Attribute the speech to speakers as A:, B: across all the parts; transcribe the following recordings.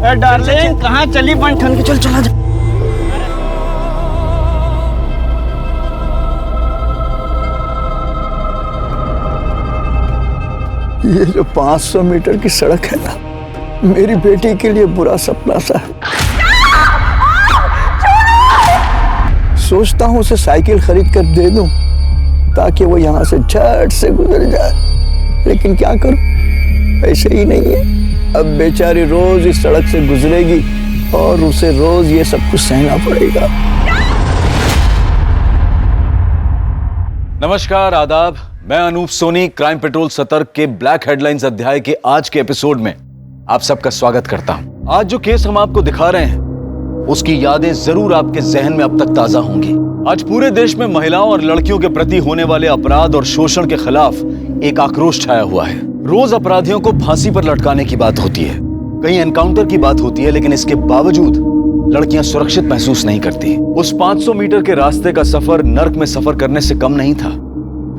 A: Darling कहाँ चली बन ठन के? चल चला जा।
B: ये जो 500 मीटर की सड़क है ना, मेरी बेटी के लिए बुरा सपना सा है। सोचता हूँ उसे साइकिल खरीद कर दे दूं ताकि वो यहाँ से झट से गुजर जाए, लेकिन क्या करूं, पैसे ही नहीं है। अब बेचारी रोज इस सड़क से गुजरेगी और उसे रोज ये सब कुछ सहना पड़ेगा।
C: नमस्कार, आदाब। मैं अनूप सोनी क्राइम पेट्रोल सतर्क के ब्लैक हेडलाइंस अध्याय के आज के एपिसोड में आप सबका स्वागत करता हूं। आज जो केस हम आपको दिखा रहे हैं उसकी यादें जरूर आपके जहन में अब तक ताजा होंगी। आज पूरे देश में महिलाओं और लड़कियों के प्रति होने वाले अपराध और शोषण के खिलाफ एक आक्रोश छाया हुआ है। रोज अपराधियों को फांसी पर लटकाने की बात होती है, कहीं एनकाउंटर की बात होती है, लेकिन इसके बावजूद लड़कियां सुरक्षित महसूस नहीं करती। उस 500 मीटर के रास्ते का सफर नर्क में सफर करने से कम नहीं था।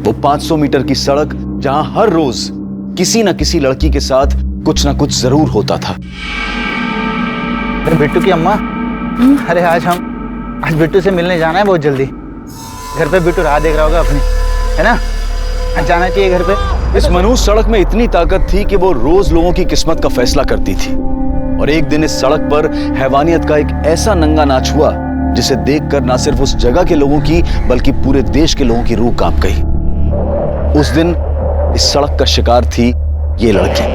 C: वो 500 मीटर की सड़क जहां हर रोज किसी न किसी लड़की के साथ कुछ न कुछ जरूर होता था।
A: अरे बिट्टू की अम्मा, अरे आज बिट्टू से मिलने जाना है बहुत जल्दी। घर पे बिट्टू राह देख रहा होगा अपनी, है ना? आज जाना चाहिए घर पे।
C: इस मनुष्य सड़क में इतनी ताकत थी कि वो रोज लोगों की किस्मत का फैसला करती थी। और एक दिन इस सड़क पर हैवानियत का एक ऐसा नंगा नाच हुआ जिसे देखकर न सिर्फ उस जगह के लोगों की बल्कि पूरे देश के लोगों की रूह कांप गई। उस दिन इस सड़क का शिकार थी ये लड़की।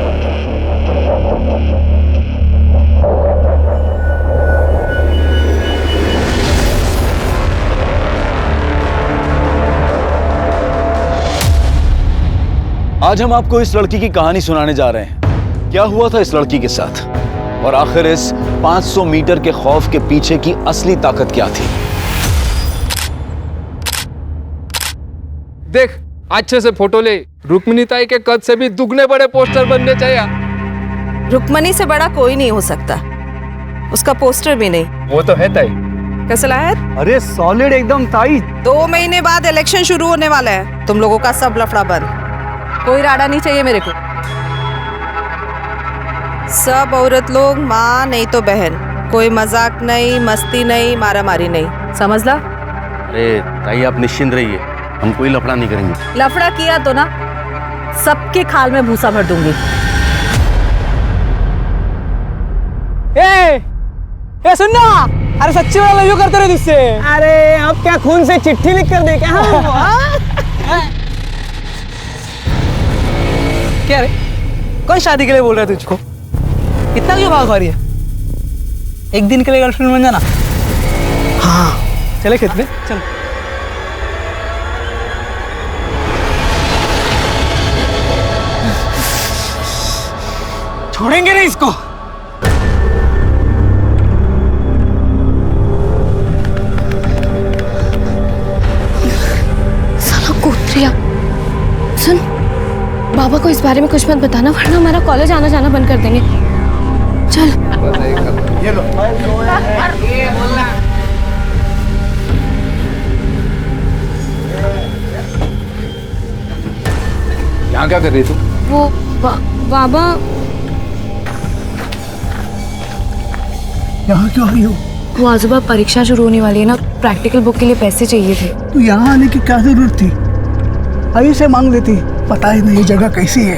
C: आज हम आपको इस लड़की की कहानी सुनाने जा रहे हैं। क्या हुआ था इस लड़की के साथ और आखिर इस 500 मीटर के खौफ के पीछे की असली ताकत क्या थी?
D: देख, अच्छे से फोटो ले। रुक्मिणी ताई के कद से भी दुगने बड़े पोस्टर बनने चाहिए।
E: रुक्मिणी से बड़ा कोई नहीं हो सकता, उसका पोस्टर भी नहीं।
D: वो तो है ताई।
E: कैसा है?
A: अरे सॉलिड एकदम ताई।
E: 2 महीने बाद इलेक्शन शुरू होने वाला है। तुम लोगों का सब लफड़ा बंद, कोई राडा नहीं चाहिए मेरे को। सब औरत लोग माँ नहीं तो बहन, कोई मजाक नहीं, मस्ती नहीं, मारा मारी नहीं, समझ ला?
F: अरे ताई आप निश्चिंत रहिए, हम कोई लफड़ा नहीं करेंगे।
E: लफड़ा किया तो ना सबके खाल में भूसा भर दूंगी।
A: ए सुनना, अरे सच्ची वाला लव यू करते रहे तुझसे। अरे अब क्या खून से चिट्ठी लिख कर दे क्या हम? क्या रे, कौन शादी के लिए बोल रहा है तुझको? इतना क्यों भाग रही है? एक दिन के लिए गर्लफ्रेंड बन जाना। हाँ चले खेत में, चल। छोड़ेंगे नहीं इसको।
G: साला कोत्रिया, सुन, बाबा को इस बारे में कुछ मत बताना वरना हमारा कॉलेज आना जाना बंद कर देंगे। चल।
B: ये लो।
D: यहाँ क्या कर रही तू?
G: वो बाबा
B: यहाँ क्यों आई हो?
G: वो आजूबा परीक्षा शुरू होने वाली है ना, प्रैक्टिकल बुक के लिए पैसे चाहिए थे।
B: तू यहाँ आने की क्या जरूरत थी? आई से मांग लेती, पता ही नहीं जगह कैसी है।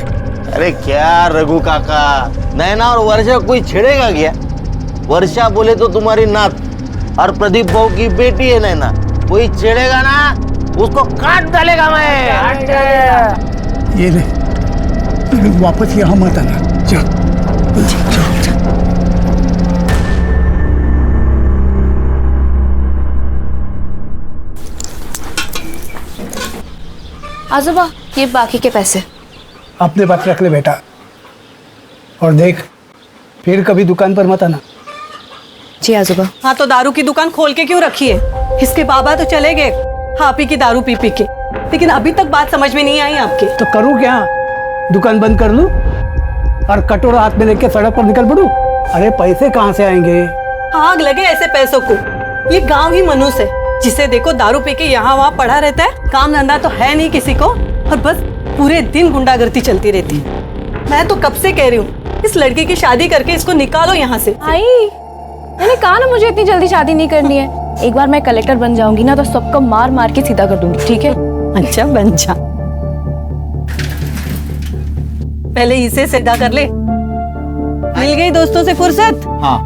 F: अरे क्या रघु काका, नैना और वर्षा कोई छेड़ेगा क्या? वर्षा बोले तो तुम्हारी नात और प्रदीप भाऊ की बेटी है नैना, कोई छेड़ेगा ना उसको काट डालेगा मैं।
B: ये ले, वापस यहाँ मत आना। चल।
G: आजूबा ये बाकी के पैसे
B: अपने पास रख ले बेटा, और देख फिर कभी दुकान पर मत आना।
G: जी आजूबा।
E: हाँ तो दारू की दुकान खोल के क्यों रखी है? इसके बाबा तो चले गए हाँ पी की दारू पी के, लेकिन अभी तक बात समझ में नहीं आई आपके।
B: तो करूँ क्या? दुकान बंद कर लूं और कटोरा हाथ में लेके सड़क पर निकल पड़ूं? अरे पैसे कहाँ से आएंगे?
E: आग लगे ऐसे पैसों को। ये गांव ही मनुष्य है, जिसे देखो दारू पी के यहाँ वहाँ पड़ा रहता है, काम धंधा तो है नहीं किसी को, और बस पूरे दिन गुंडागर्दी चलती रहती है। मैं तो कब से कह रही हूँ इस लड़की की शादी करके इसको निकालो यहाँ से।
G: आई, मैंने कहा ना मुझे इतनी जल्दी शादी नहीं करनी है। एक बार मैं कलेक्टर बन जाऊंगी ना तो सबको मार मार के सीधा कर दूंगी, ठीक है?
E: अच्छा बन जा, पहले इसे सीधा कर ले। मिल गई दोस्तों से फुर्सत?
A: हाँ,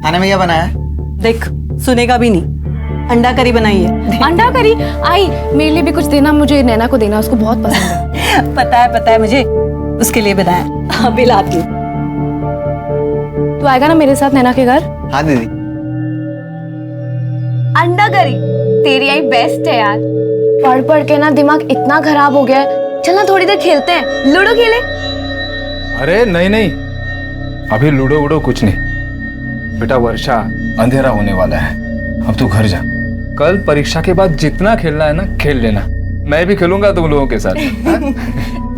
A: खाने में क्या बनाया है?
E: देख, सुनेगा भी नहीं। अंडा करी बनाई है।
G: अंडा करी? आई, मेरे लिए भी कुछ देना, मुझे नैना को देना, उसको बहुत पसंद है।
E: पता है मुझे, उसके लिए बनाया। अभी लाती हूँ।
G: तू आएगा ना मेरे साथ नैना के घर?
A: हाँ दीदी।
G: अंडा करी तेरी आई बेस्ट है यार। पढ़ पढ़ के ना दिमाग इतना खराब हो गया है। चल ना थोड़ी देर खेलते हैं, लूडो खेले।
D: अरे नहीं, अभी लूडो वूडो कुछ नहीं। बेटा वर्षा, अंधेरा होने वाला है, अब तू घर जा। कल परीक्षा के बाद जितना खेलना है ना खेल लेना, मैं भी खेलूंगा तुम लोगों के साथ।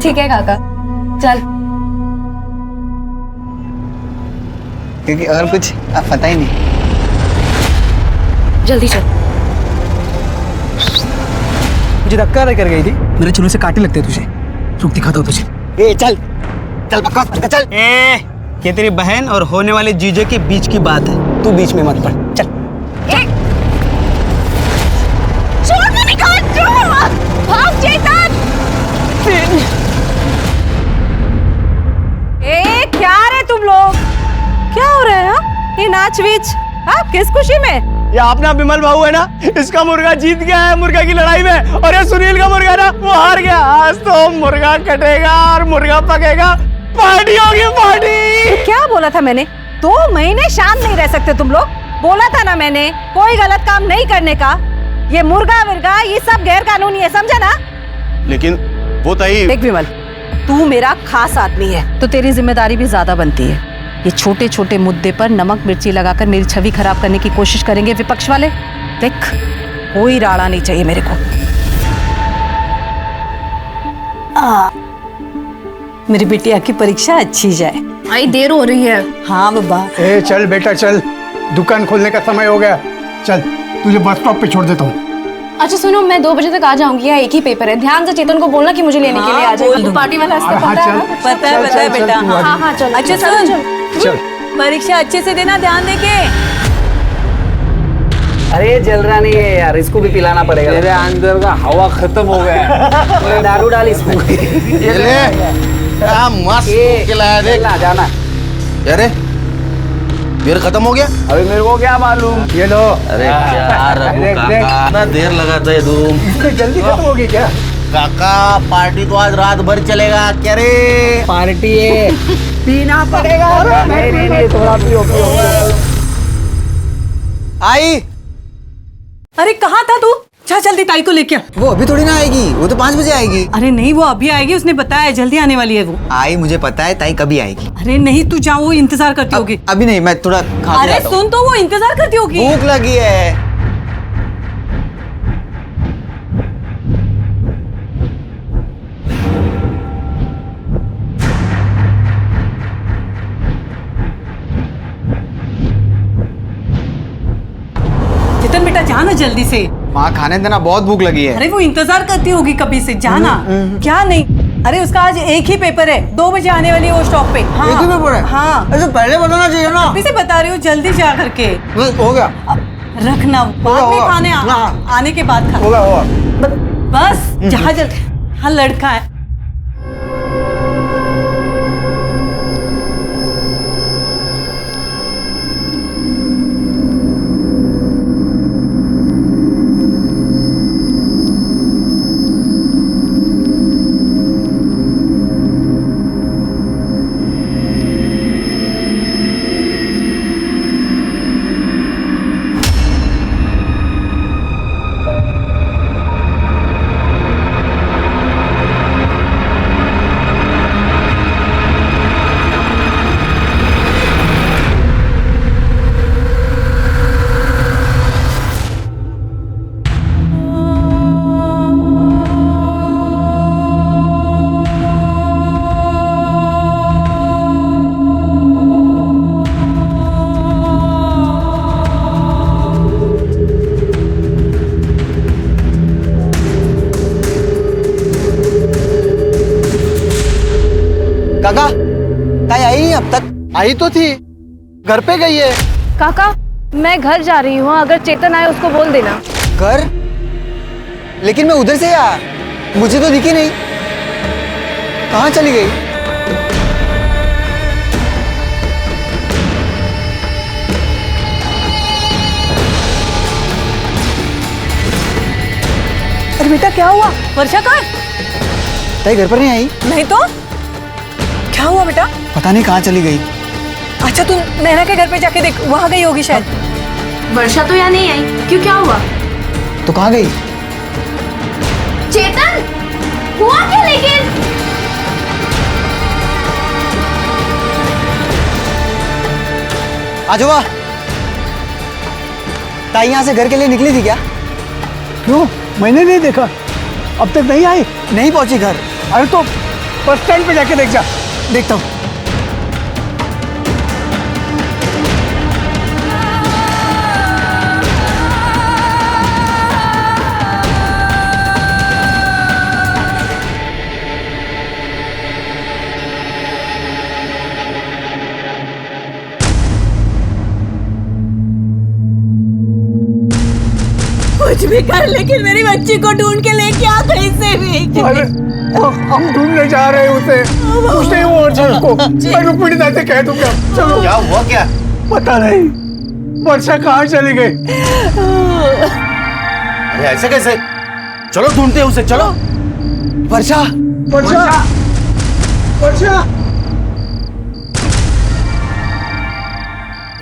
G: ठीक है काका, चल।
A: क्योंकि और कुछ अब पता ही नहीं।
G: जल्दी चल।
H: मुझे धक्का कर गई थी, मेरे चूल्हे से कांटे लगते तुझे। रुक, दिखाता हूँ तुझे।
A: ए चल चल बकवास मत कर, चल।
H: ये तेरी बहन और होने वाले जीजे के बीच की बात है, तू बीच में मत पड़। चल
G: भाग चेतन।
E: क्या रे तुम लोग, क्या हो रहा है? ये नाच वीच किस खुशी में?
H: ये अपना बिमल भाऊ है ना, इसका मुर्गा जीत गया है मुर्गा की लड़ाई में, और ये सुनील का मुर्गा ना वो हार गया। आज तो मुर्गा कटेगा और मुर्गा पकेगा, पार्टी होगी पार्टी।
E: क्या बोला था मैंने? 2 महीने शांत नहीं रह सकते तुम लोग? बोला था ना मैंने कोई गलत काम नहीं करने का। ये मुर्गा विर्गा ये सब गैर कानूनी है, समझा ना?
F: लेकिन वो तई
E: देख विमल, तू मेरा खास आदमी है तो तेरी जिम्मेदारी भी ज्यादा बनती है। ये छोटे छोटे मुद्दे पर नमक मिर्ची लगाकर मेरी छवि खराब करने की कोशिश करेंगे विपक्ष वाले। देख, कोई राड़ा नहीं चाहिए मेरे को। मेरी बिटिया की परीक्षा अच्छी जाए।
G: आई, देर हो रही है।
E: हाँ बाबा।
I: ए चल बेटा चल, दुकान खोलने का समय हो गया। चल तुझे बस स्टॉप पे छोड़ देता हूँ।
G: अच्छा सुनो, मैं 2 बजे तक आ जाऊंगी, या एक ही पेपर है। ध्यान से चेतन को बोलना कि मुझे लेने के लिए आ जाएगा। तू पार्टी वाला रास्ता
I: हाँ,
G: पता है
I: चल।
G: ना?
E: पता है बेटा।
G: हाँ चल।
E: अच्छा सुन, परीक्षा अच्छे से देना, ध्यान देके।
H: अरे जल रहा नहीं है यार, इसको भी पिलाना पड़ेगा।
D: तेरे अंदर का हवा खत्म हो गया है।
H: दारू डाल इसमें।
F: ये ले, क्या मस्त खिलाया देख।
H: जाना।
F: अरे बियर खत्म हो गया?
H: अभी मेरे को क्या मालूम।
I: ये लो।
F: अरे क्या रघु काका, ना देर लगाता है तुम।
I: जल्दी खत्म होगी क्या?
F: काका पार्टी तो आज रात भर चलेगा क्या रे?
H: पार्टी है, पीना पड़ेगा। नहीं, थोड़ा पियो।
A: आई,
E: अरे कहाँ था तू? जा जल्दी ताई को लेके आ।
A: वो अभी थोड़ी ना आएगी, वो तो 5 बजे आएगी।
E: अरे नहीं, वो अभी आएगी, उसने बताया जल्दी आने वाली है वो।
A: आई, मुझे पता है ताई कभी आएगी।
E: अरे नहीं, तू जाओ, वो इंतजार करती होगी।
A: अभी नहीं, मैं थोड़ा खा के
E: अरे
A: आता हूँ।
E: सुन तो, वो इंतजार करती होगी।
A: भूख लगी है।
E: चेतन बेटा जाना जल्दी से।
A: माँ खाने देना, बहुत भूख लगी है।
E: अरे वो इंतजार करती होगी कभी से, जाना। क्या नहीं? अरे उसका आज एक ही पेपर है, 2 बजे आने वाली है वो स्टॉप पे। हाँ,
A: एक ही पेपर है?
E: हाँ,
A: ऐसे पहले बताना चाहिए ना।
E: अभी से बता रही हूँ, जल्दी जा करके
A: हो गया,
E: रखना, बाद में
A: होगा।
E: खाने आने के बाद खा।
A: होगा।
E: बस जहाँ जल्दी। हाँ लड़का है।
A: आई तो थी, घर पे गई है।
G: काका मैं घर जा रही हूँ, अगर चेतन आए उसको बोल देना।
B: घर? लेकिन मैं उधर से आया, मुझे तो दिखी नहीं। कहाँ चली गई?
E: अरे बेटा क्या हुआ? वर्षा कहाँ है?
B: ताई घर पर नहीं आई?
E: नहीं तो क्या हुआ बेटा?
B: पता नहीं कहाँ चली गई।
E: अच्छा तू नैना के घर पे जाके देख, वहां गई होगी शायद।
G: वर्षा तो यहाँ नहीं आई, क्यों क्या हुआ?
B: तो कहाँ गई?
G: चेतन हुआ क्या लेकिन?
B: आजोबा, ताई यहाँ से घर के लिए निकली थी क्या?
I: क्यों, मैंने नहीं देखा, अब तक नहीं आई।
B: नहीं पहुंची घर।
I: अरे तो बस स्टैंड पे जाके देख जा।
B: देखता हूँ।
E: कुछ भी कर लेकिन मेरी बच्ची को ढूंढ के लेके आ कहीं से भी।
I: अरे हम ढूंढने जा रहे हैं उसे, कुछ नहीं हुआ वर्षा को। मैं रुक्मिणी दा से कह दूंगा। चलो।
F: क्या हुआ क्या?
I: पता नहीं वर्षा कहाँ चली गई।
F: अरे ऐसे कैसे? चलो ढूंढते हैं उसे, चलो।
B: वर्षा,
I: वर्षा, वर्षा,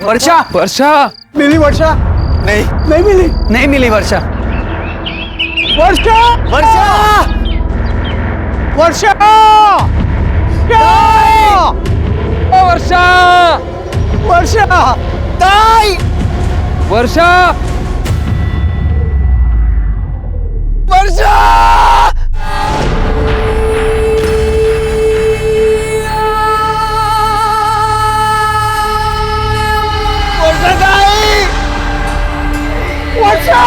B: वर्षा,
D: वर्षा
I: मिली वर्षा?
B: नहीं,
I: नहीं मिली।
B: नहीं मिली वर्षा।
I: वर्षा,
B: वर्षा,
I: वर्षा,
D: वर्षा
I: वर्षा,
B: ताई,
D: वर्षा
B: वर्षा। वर्षा ताई, वर्षा।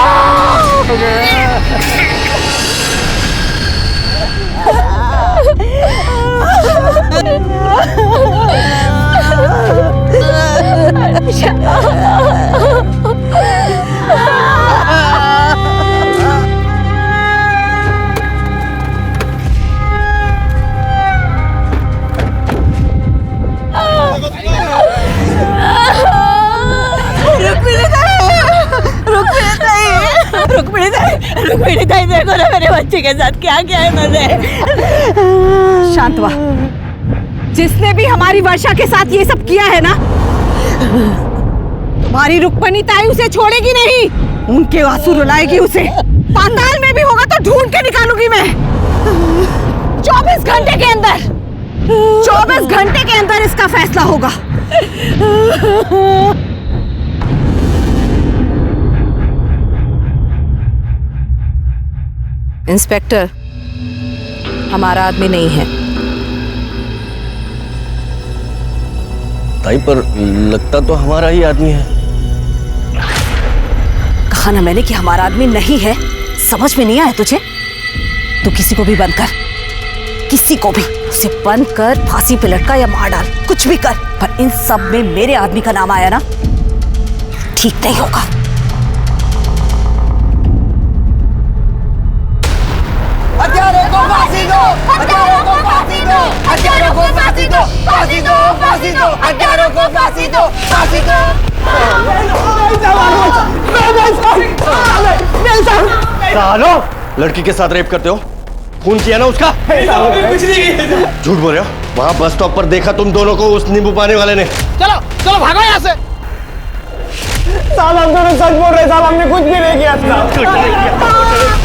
E: रुक्मिणी ताई देखो ना मेरे बच्चे के साथ क्या क्या है मैंने। शांत हुआ। जिसने भी हमारी वर्षा के साथ ये सब किया है ना, तुम्हारी रुक्मिणी ताई उसे छोड़ेगी नहीं, उनके आंसू रुलाएगी उसे। पाताल में भी होगा तो ढूंढ के निकालूंगी मैं। 24 घंटे के अंदर, 24 घंटे के अंदर इसका फैसला होगा। इंस्पेक्टर, हमारा आदमी नहीं है।
F: ताई पर लगता तो हमारा ही आदमी है।
E: कहा ना मैंने कि हमारा आदमी नहीं है। समझ में नहीं आया तुझे? तू किसी को भी बंद कर, किसी को भी उसे बंद कर, फांसी पे लटका या मार डाल, कुछ भी कर, पर इन सब में मेरे आदमी का नाम आया ना, ठीक नहीं होगा।
B: हत्यारों को फांसी दो, हत्यारों को फांसी दो, हत्यारों को फांसी दो, फांसी दो, फांसी दो, हत्यारों को फांसी दो, फांसी दो।
F: सालो, लड़की के साथ रेप करते हो? खून किया ना उसका?
H: कुछ नहीं।
F: झूठ बोल रहे हो। वहाँ बस स्टॉप पर देखा तुम दोनों को उस नींबू पानी वाले ने।
H: चलो चलो भागो यहाँ से। साहब हम दोनों सच बोल रहे हैं साहब, हमने कुछ भी नहीं किया था।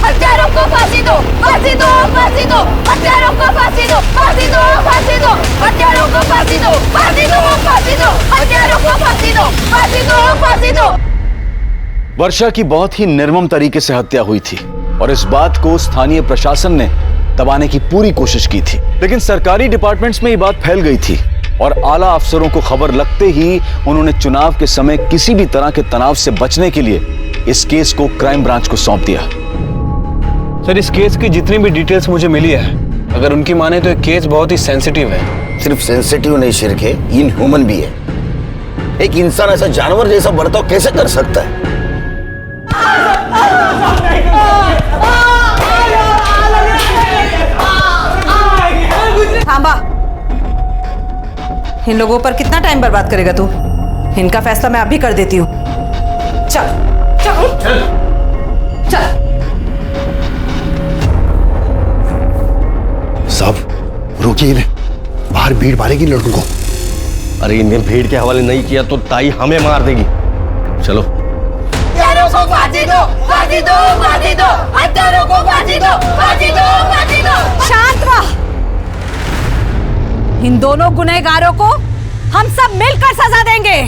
G: हत्यारों को फांसी दो, फांसी दो, फांसी दो, हत्यारों को फांसी दो, फांसी दो, फांसी दो, हत्यारों को फांसी दो, फांसी दो, फांसी दो, हत्यारों को फांसी दो, फांसी दो, फांसी दो।
C: वर्षा की बहुत ही निर्मम तरीके से हत्या हुई थी और इस बात को स्थानीय प्रशासन ने दबाने की पूरी कोशिश की थी, लेकिन सरकारी डिपार्टमेंट्स में ये बात फैल गई थी और आला अफसरों को खबर लगते ही उन्होंने चुनाव के समय किसी भी तरह के तनाव से बचने के लिए इस केस को क्राइम ब्रांच को सौंप दिया।
H: सर, इस केस की जितनी भी डिटेल्स मुझे मिली है, अगर उनकी माने तो ये केस बहुत ही सेंसिटिव है
J: सिर्फ सेंसिटिव नहीं शिरके, इनह्यूमन भी है। एक इंसान ऐसा जानवर जैसा बर्ताव कैसे कर सकता है?
E: थांबा। इन लोगों पर कितना टाइम बर्बाद करेगा तू? इनका फैसला मैं अभी कर देती हूँ। चल चल चल चल।
J: साहब रोकिए इन्हें, बाहर भीड़ मारेगी लड़कों को।
F: अरे इन्हें भीड़ के हवाले नहीं किया तो ताई हमें मार देगी। चलो।
G: हत्यारों को फांसी दो, फांसी दो, फांसी दो, हत्यारों को फांसी दो, फांसी दो, फांसी दो।
E: शांत रह। इन दोनों गुनहगारों को हम सब मिलकर सजा देंगे।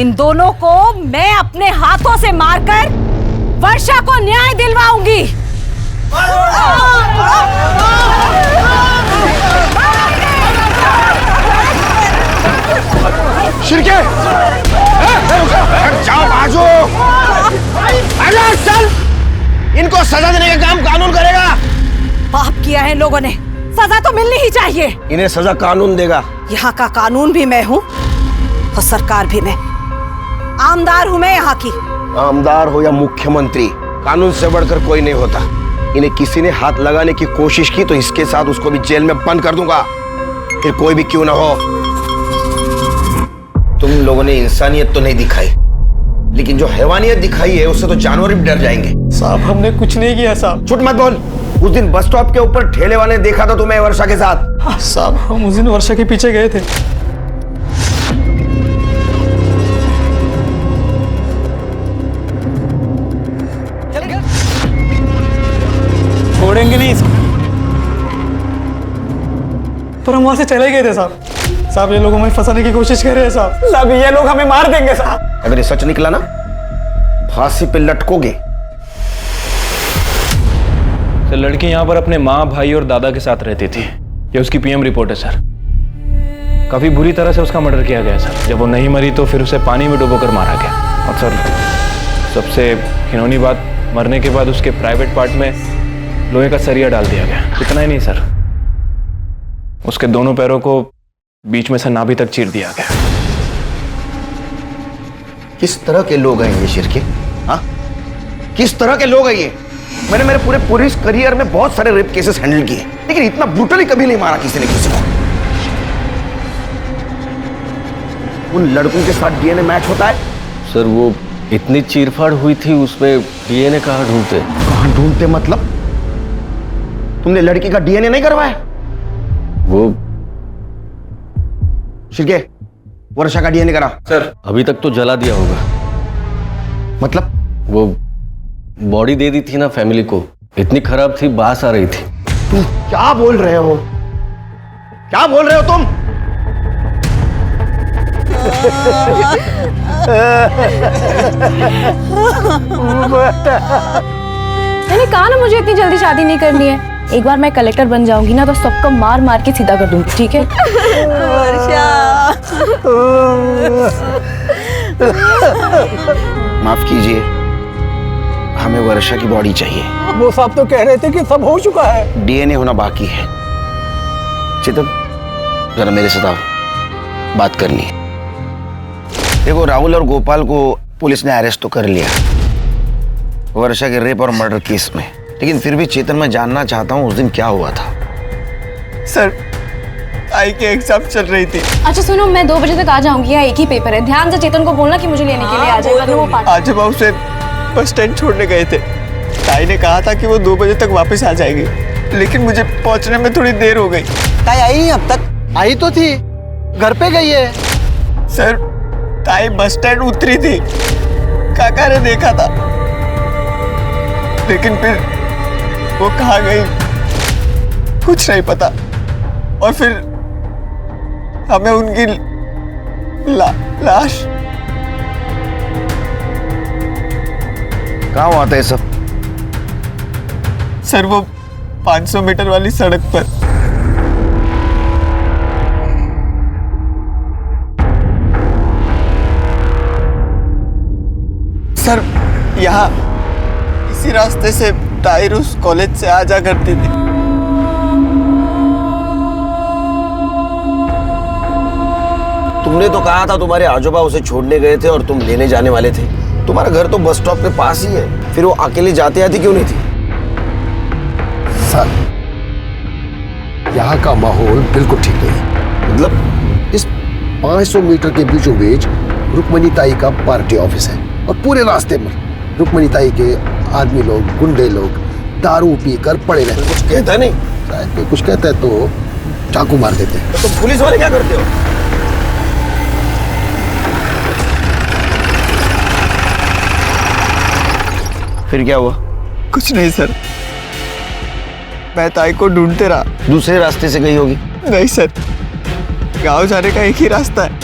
E: इन दोनों को मैं अपने हाथों से मारकर वर्षा को न्याय दिलवाऊंगी।
J: शिरके जाओ बाजू, चल। इनको सजा देने का काम कानून करेगा।
E: पाप किया है इन लोगों ने, सजा तो मिलनी ही चाहिए।
J: इन्हें सजा कानून देगा।
E: यहाँ का कानून भी मैं हूँ और सरकार भी मैं। आमदार हूँ मैं यहाँ की।
J: आमदार हो या मुख्यमंत्री, कानून से बढ़कर कोई नहीं होता। इन्हें किसी ने हाथ लगाने की कोशिश की तो इसके साथ उसको भी जेल में बंद कर दूंगा, फिर कोई भी क्यों ना हो। तुम लोगों ने इंसानियत तो नहीं दिखाई, लेकिन जो हैवानियत दिखाई है उससे तो जानवर भी डर जाएंगे।
H: साहब हमने कुछ नहीं किया साहब।
J: झूठ मत बोल। उस दिन बस स्टॉप के ऊपर ठेले वाले ने देखा था तुम्हें वर्षा के साथ।
H: साहब हम उस दिन वर्षा के पीछे गए थे। छोड़ेंगे नहीं पर हम वहां से चले गए थे साहब। साहब ये लोग हमें फंसाने की कोशिश कर रहे हैं साहब। साहब ये लोग हमें मार देंगे साहब।
J: अगर ये सच निकला ना, फांसी पे लटकोगे।
K: सर लड़की यहाँ पर अपने माँ, भाई और दादा के साथ रहती थी। ये उसकी पीएम रिपोर्ट है सर। काफी बुरी तरह से उसका मर्डर किया गया सर। जब वो नहीं मरी तो फिर उसे पानी में डुबोकर मारा गया। और सर सबसे घिनौनी बात, मरने के बाद उसके प्राइवेट पार्ट में लोहे का सरिया डाल दिया गया। इतना ही नहीं सर, उसके दोनों पैरों को बीच में से नाभि तक चीर दिया गया।
J: किस तरह के लोग हैं ये शिरके? हाँ, किस तरह के लोग हैं ये? मैंने मेरे पूरे पुलिस करियर में बहुत सारे रेप केसेस हैंडल किए, लेकिन इतना ब्रूटली कभी नहीं मारा किसी ने किसी को। उन लड़कों के साथ डीएनए मैच होता है?
F: सर वो इतनी चीरफाड़ हुई थी, उसमें डीएनए कहाँ ढूंढते?
J: कहाँ ढूंढते मतलब? तुमने लड़की का डीएनए नहीं करवाया?
F: वो
J: शिरके, वर्षा का डीएनए करा।
K: सर
F: अभी तक तो जला दिया होगा।
J: मतलब?
F: वो बॉडी दे दी थी ना फैमिली को, इतनी खराब थी, बास आ रही थी।
J: तुम क्या बोल रहे हो? क्या बोल रहे हो तुम?
G: मैंने कहा ना मुझे इतनी जल्दी शादी नहीं करनी है। एक बार मैं कलेक्टर बन जाऊंगी ना तो सबको मार मार के सीधा कर दूंगी, ठीक है?
J: माफ कीजिए, हमें वर्षा की बॉडी चाहिए।
I: वो साहब तो कह रहे थे कि सब हो चुका है।
J: डीएनए होना बाकी है। चेतन जरा मेरे साथ आओ, बात करनी है। देखो राहुल और गोपाल को पुलिस ने अरेस्ट तो कर लिया वर्षा के रेप और मर्डर केस में, लेकिन फिर भी चेतन मैं जानना चाहता हूँ उस दिन क्या हुआ था।
H: सर आई के एग्जाम चल रही थी।
G: अच्छा सुनो, मैं 2 बजे तक आ जाऊंगी, यहाँ एक ही पेपर है। ध्यान से चेतन को बोलना कि मुझे लेने के लिए आ जाएगा। वो
H: आज हम उसे बस स्टैंड छोड़ने गए थे। ताई ने कहा था कि वो 2 बजे तक वापस आ जाएगी, लेकिन मुझे पहुंचने में थोड़ी देर हो गई।
A: ताई आई नहीं अब तक? आई तो थी, घर पे गई है।
H: सर ताई बस स्टैंड उतरी थी, काका ने देखा था, लेकिन फिर वो कहाँ गई कुछ नहीं पता। और फिर हमें उनकी लाश।
J: कहाँ हुआ था ये सब?
H: सर वो 500 मीटर वाली सड़क पर। सर यहाँ इसी रास्ते से ताहिर उस कॉलेज से आ जा करती थी।
J: तुमने तो कहा था तुम्हारे आजोबा उसे छोड़ने गए थे और तुम लेने जाने वाले थे। तुम्हारा घर तो बस स्टॉप के पास ही है, फिर वो अकेले जाते आती क्यों नहीं थी?
L: सर, यहाँ का माहौल बिल्कुल ठीक नहीं है।
J: मतलब
L: इस 500 मीटर के बीचों बीच रुक्मणी ताई का पार्टी ऑफिस है और पूरे रास्ते में रुक्मणी ताई के आदमी लोग, गुंडे लोग दारू पीकर पड़े रहते।
J: कुछ कहता नहीं?
L: शायद कोई कुछ कहता है तो चाकू मार देते हैं।
J: तो पुलिस वाले क्या करते हो? फिर क्या हुआ?
B: कुछ नहीं सर, मैं ताई को ढूंढते रहा।
J: दूसरे रास्ते से गई होगी।
B: नहीं सर, गांव जाने का एक ही रास्ता है।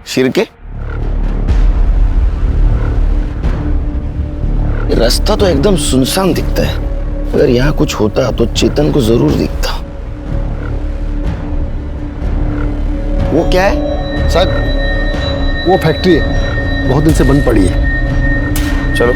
J: शिरके? ये रास्ता तो एकदम सुनसान दिखता है। अगर यहाँ कुछ होता तो चेतन को जरूर दिखता। वो क्या है?
L: सर, वो फैक्ट्री है, बहुत दिन से बंद पड़ी है।
J: चलो।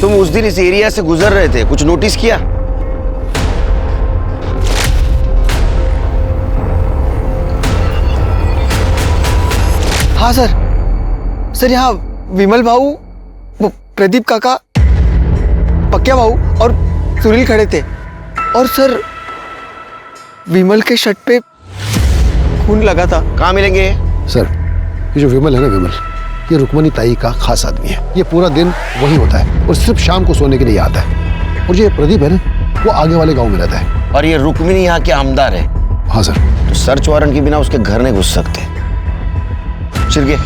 J: तुम उस दिन इस एरिया से गुजर रहे थे, कुछ नोटिस किया?
B: हाँ सर, यहाँ विमल भाऊ, प्रदीप काका, पक्या भाऊ और सुनील खड़े थे। और सर, विमल के शर्ट पे खून लगा था।
J: कहाँ मिलेंगे?
L: सर, ये जो विमल है ना, विमल, ये रुक्मणी ताई का खास आदमी है। ये पूरा दिन वही होता है और सिर्फ शाम को सोने के लिए आता है। और जो ये प्रदीप है ना, वो आगे वाले गांव में रहता है।
J: और ये रुक्मिणी यहाँ के आमदार है?
L: हाँ सर।
J: तो सर्च वारंट के बिना उसके घर नहीं घुस सकते। शिरके,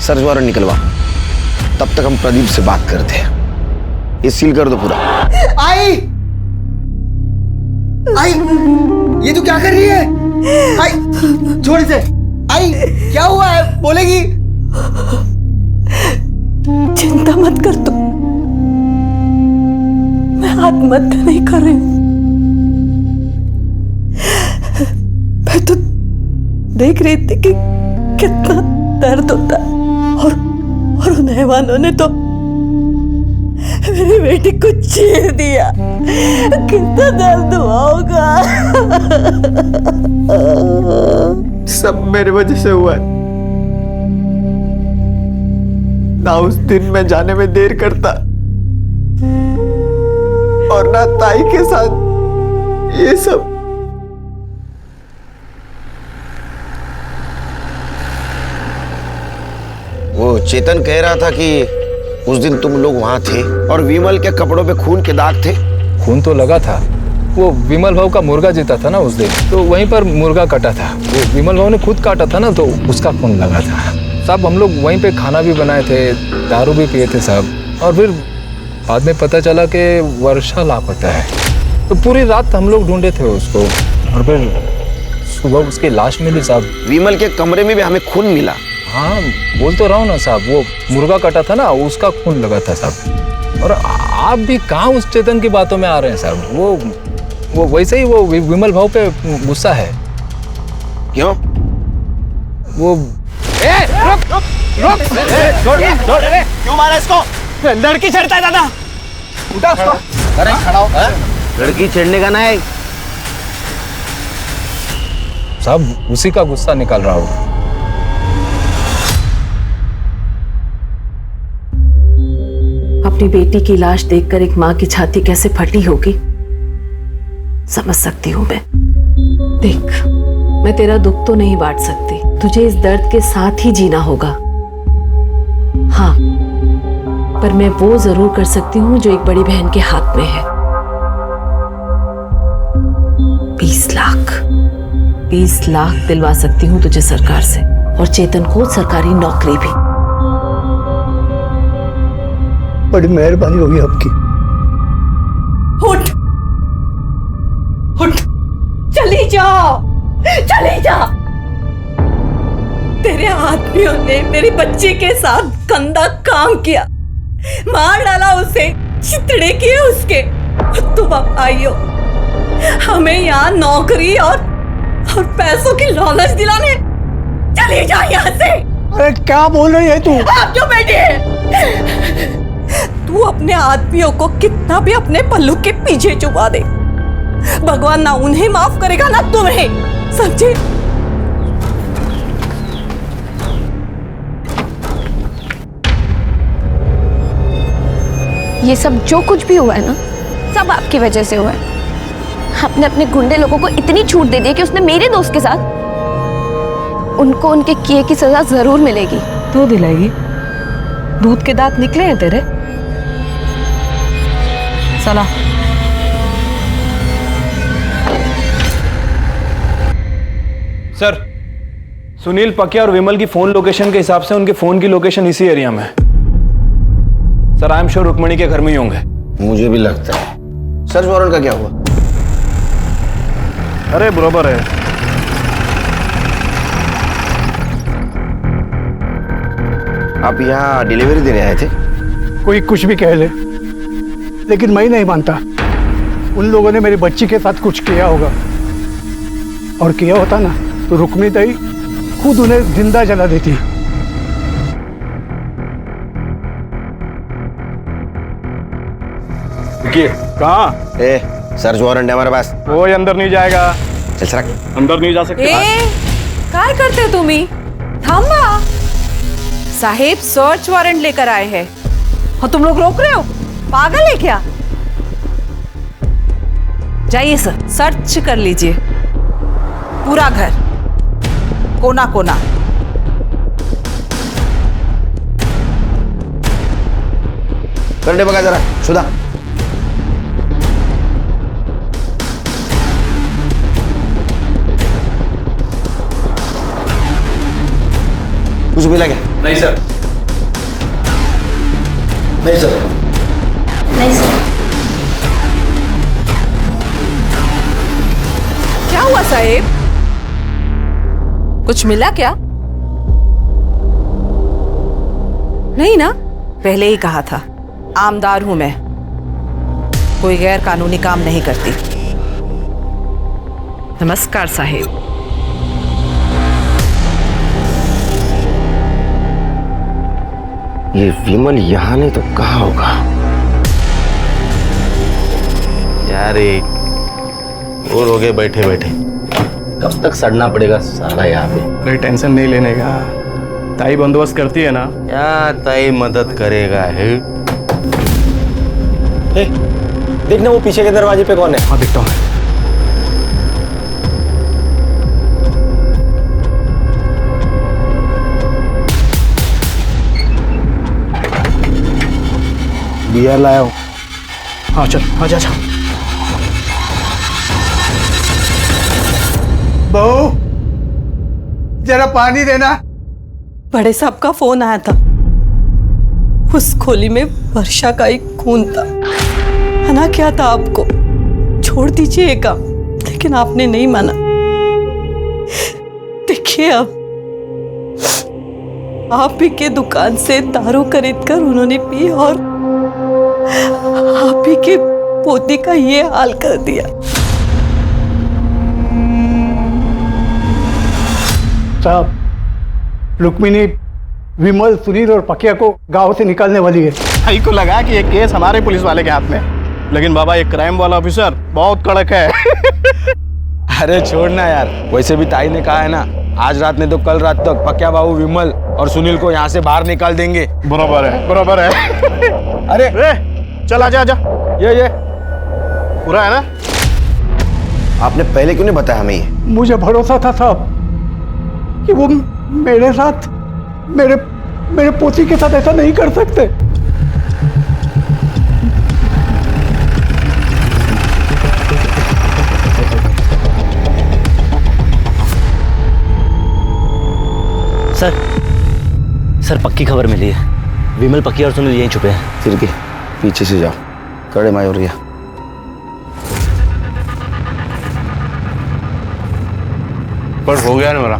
J: सर्च वारंट निकलवा, तब तक हम प्रदीप से बात करते हैं। ये सील कर दो पूरा।
B: आई, आई, ये तू क्या कर रही है? आई, छोड़ इसे। आई, क्या हुआ है? बोलेगी?
M: चिंता मत कर तू, मैं आत्महत्या नहीं कर रही हूं। मैं तो देख रही थी कि कितना दर्द होता है और उन हैवानों ने तो मेरी बेटी को चीर दिया। कितना दर्द हुआ होगा।
B: सब मेरे वजह से हुआ है। ना उस दिन मैं जाने में देर करता और ना ताई के साथ ये सब।
J: वो चेतन कह रहा था कि उस दिन तुम लोग वहां थे और विमल के कपड़ों पे खून के दाग थे।
D: खून तो लगा था, वो विमल भाऊ का मुर्गा जीता था ना उस दिन, तो वहीं पर मुर्गा कटा था। वो विमल भाऊ ने खुद काटा था ना, तो उसका खून लगा था। साहब, हम लोग वहीं पे खाना भी बनाए थे, दारू भी पिए थे साहब। और फिर बाद में पता चला कि वर्षा लापता है, तो पूरी रात हम लोग ढूंढे थे उसको और फिर सुबह उसकी लाश मिली साहब।
J: विमल के कमरे में भी हमें खून मिला।
D: हाँ, बोल तो रहा हूँ ना साहब, वो मुर्गा कटा था ना, उसका खून लगा था साहब। और आप भी कहाँ उस चेतन की बातों में आ रहे हैं साहब। वो वैसे ही वो विमल भाऊ पे गुस्सा है।
J: क्यों?
D: वो रुक।
H: क्यों मारा इसको? लड़की छेड़ता है दादा। उठा उसको।
F: अरे खड़ा हो। लड़की छेड़ने का ना है।
D: सब उसी का गुस्सा निकाल रहा होगा।
E: अपनी बेटी की लाश देखकर एक माँ की छाती कैसे फटी होगी समझ सकती हूँ मैं। देख, मैं तेरा दुख तो नहीं बांट सकती, तुझे इस दर्द के साथ ही जीना होगा। हाँ, पर मैं वो जरूर कर सकती हूँ जो एक बड़ी बहन के हाथ में है। 20 लाख दिलवा सकती हूँ तुझे सरकार से, और चेतन को सरकारी नौकरी भी।
B: बड़ी मेहरबानी होगी आपकी।
M: उठ उठ, चली जाओ, चली जा। तेरे आदमियों ने मेरी बच्ची के साथ गंदा काम किया, मार डाला उसे, चितड़े किए उसके। तुम अब आई हो हमें यहाँ नौकरी और पैसों की लालच दिलाने। चली जा यहाँ से।
I: अरे क्या बोल रही है तू?
M: आप क्यों बैठे? तू अपने आदमियों को कितना भी अपने पल्लू के पीछे छुपा दे, भगवान ना उन्हें माफ करेगा ना तुम्हें, समझे?
G: ये सब जो कुछ भी हुआ है ना, सब आपकी वजह से हुआ है। आपने अपने गुंडे लोगों को इतनी छूट दे दी कि उसने मेरे दोस्त के साथ, उनको उनके किए की सजा जरूर मिलेगी।
E: तू दिलाएगी? दूध के दांत निकले हैं तेरे। चला।
K: सर, सुनील पकिया और विमल की फोन लोकेशन के हिसाब से उनके फोन की लोकेशन इसी एरिया में है। Sir, I am sure Rukmani के घर में ही होंगे।
J: मुझे भी लगता है। सर्च वारंट का क्या हुआ?
K: अरे बराबर है।
J: आप यहाँ डिलीवरी देने आए थे?
I: कोई कुछ भी कह ले, लेकिन मैं नहीं मानता। उन लोगों ने मेरी बच्ची के साथ कुछ किया होगा, और किया होता ना तो रुक्मिणी ताई खुद उन्हें जिंदा जला देती।
H: कहाँ?
J: सर्च वारंट है हमारे पास।
H: वो अंदर नहीं जाएगा।
J: चल सर,
H: अंदर नहीं जा सकते।
E: काय करते तुम्ही? थांबा। साहेब सर्च वारंट लेकर आए हैं और तुम लोग रोक रहे हो? पागल है क्या? जाइए सर, सर्च कर लीजिए पूरा घर, कोना कोना।
J: करने बगा जरा सुधा। कुछ मिला क्या?
K: नहीं सर।
J: नहीं सर।
G: नहीं सर।
E: क्या हुआ साहेब? कुछ मिला क्या? नहीं ना? पहले ही कहा था, आमदार हूं मैं, कोई गैर कानूनी काम नहीं करती। नमस्कार साहेब।
J: ये विमल यहाँ नहीं तो कहाँ होगा?
F: यार और हो गए बैठे बैठे, कब तक सड़ना पड़ेगा साला यहाँ पे।
H: अरे टेंशन नहीं लेने का, ताई बंदोबस्त करती है ना।
F: क्या ताई मदद करेगा है?
H: देखना वो पीछे के दरवाजे पे कौन है। हाँ देखता हूँ।
F: बियर लाया हूँ।
I: हाँ चल, आजा जा। बहू, जरा पानी देना।
M: बड़े साहब का फोन आया था, उस खोली में वर्षा का एक खून था। मना किया था आपको, छोड़ दीजिएगा, लेकिन आपने नहीं माना। देखिए अब आप ही के दुकान से दारू खरीदकर उन्होंने पी और आप ही के पोते का ये हाल कर दिया।
I: साहब, रुक्मिणी विमल, सुनील और पकिया को गांव से निकालने वाली है।
H: भाई को लगा कि ये केस हमारे पुलिस वाले के हाथ में, लेकिन बाबा ये क्राइम वाला ऑफिसर बहुत कड़क है।
N: अरे छोड़ना यार, वैसे भी ताई ने कहा है ना, आज रात नहीं तो कल रात तक पक्या बाबू विमल और सुनील को यहाँ से बाहर निकाल देंगे।
H: बराबर है, बराबर है। अरे चल आजा आजा, ये पूरा है ना?
J: आपने पहले क्यों नहीं बताया हमें ये?
I: मुझे भरोसा था साहब कि वो मेरे साथ, मेरे पोती के साथ ऐसा नहीं कर सकते।
F: सर पक्की खबर मिली है, विमल, पक्की और सुनील यहीं छुपे हैं।
J: फिर के पीछे से जाओ, कड़े मायोरिया।
H: पर हो गया ना मेरा।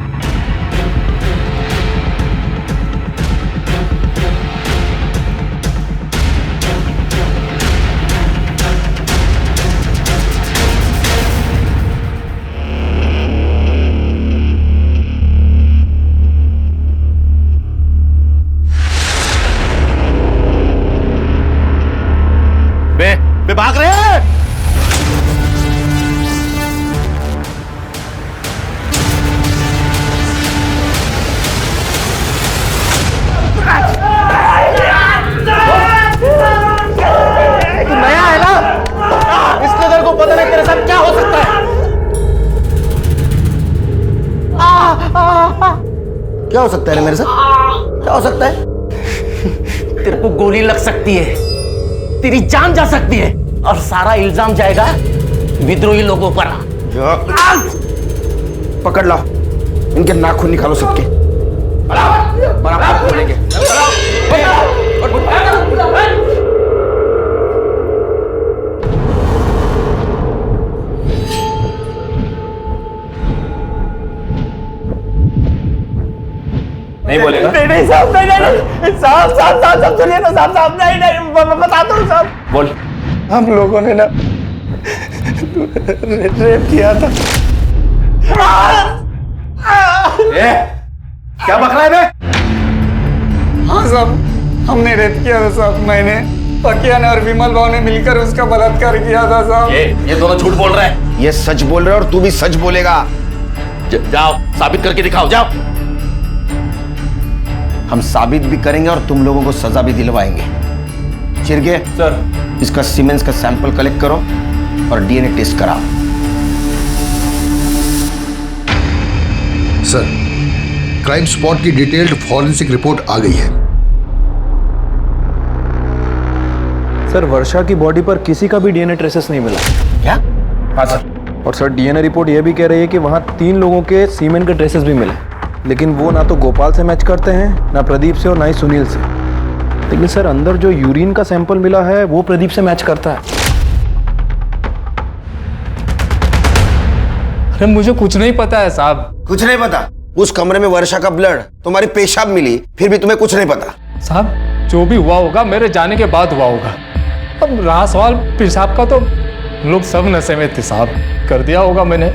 H: बे भाग रहे हैं। नया है ना, इसलिए तेरे को पता नहीं तेरे साथ क्या हो सकता है।
J: क्या हो सकता है रे मेरे साथ? क्या हो सकता है?
F: तेरे को गोली लग सकती है, तेरी जान जा सकती है, और सारा इल्जाम जाएगा विद्रोही लोगों पर।
J: पकड़ लो, इनके नाखून निकालो सबके। बराबर बोलेंगे।
K: नहीं बोलेगा?
H: नहीं साहब, नहीं साहब सुनिए ना साहब, नहीं बता दो साहब।
K: बोल।
H: हम लोगों ने ना रेप किया था। क्या बक रहा है बे? हाँ साहब, हमने रेप किया था साहब। मैंने, पकिया ने और विमल भाव ने मिलकर उसका बलात्कार किया था साहब।
F: ये दोनों झूठ बोल रहे हैं।
J: ये सच बोल रहे और तू भी सच बोलेगा।
F: जाओ साबित करके दिखाओ, जाओ।
J: हम साबित भी करेंगे और तुम लोगों को सजा भी दिलवाएंगे। चिरगे
K: सर,
J: इसका सीमेंस का सैंपल कलेक्ट करो और डीएनए टेस्ट कराओ।
L: सर, क्राइम स्पॉट की डिटेल्ड फॉरेंसिक रिपोर्ट आ गई है।
K: सर वर्षा की बॉडी पर किसी का भी डीएनए ट्रेसेस नहीं मिला।
J: क्या?
K: हाँ सर। और सर डीएनए रिपोर्ट यह भी कह रही है कि वहाँ 3 लोगों के सीमेन के ट्रेसेस भी मिले, लेकिन वो ना तो गोपाल से मैच करते हैं, ना प्रदीप से और ना ही सुनील से। लेकिन सर अंदर जो यूरिन का सैंपल मिला है वो प्रदीप से मैच करता है।
D: अरे मुझे कुछ नहीं पता है साहब।
J: कुछ नहीं पता? उस कमरे में वर्षा का ब्लड, तुम्हारी पेशाब मिली, फिर भी तुम्हें कुछ नहीं पता?
D: साहब जो भी हुआ होगा मेरे जाने के बाद हुआ होगा। अब रहा सवाल पेशाब का, तो लोग सब नशे में थे साहब, कर दिया होगा मैंने,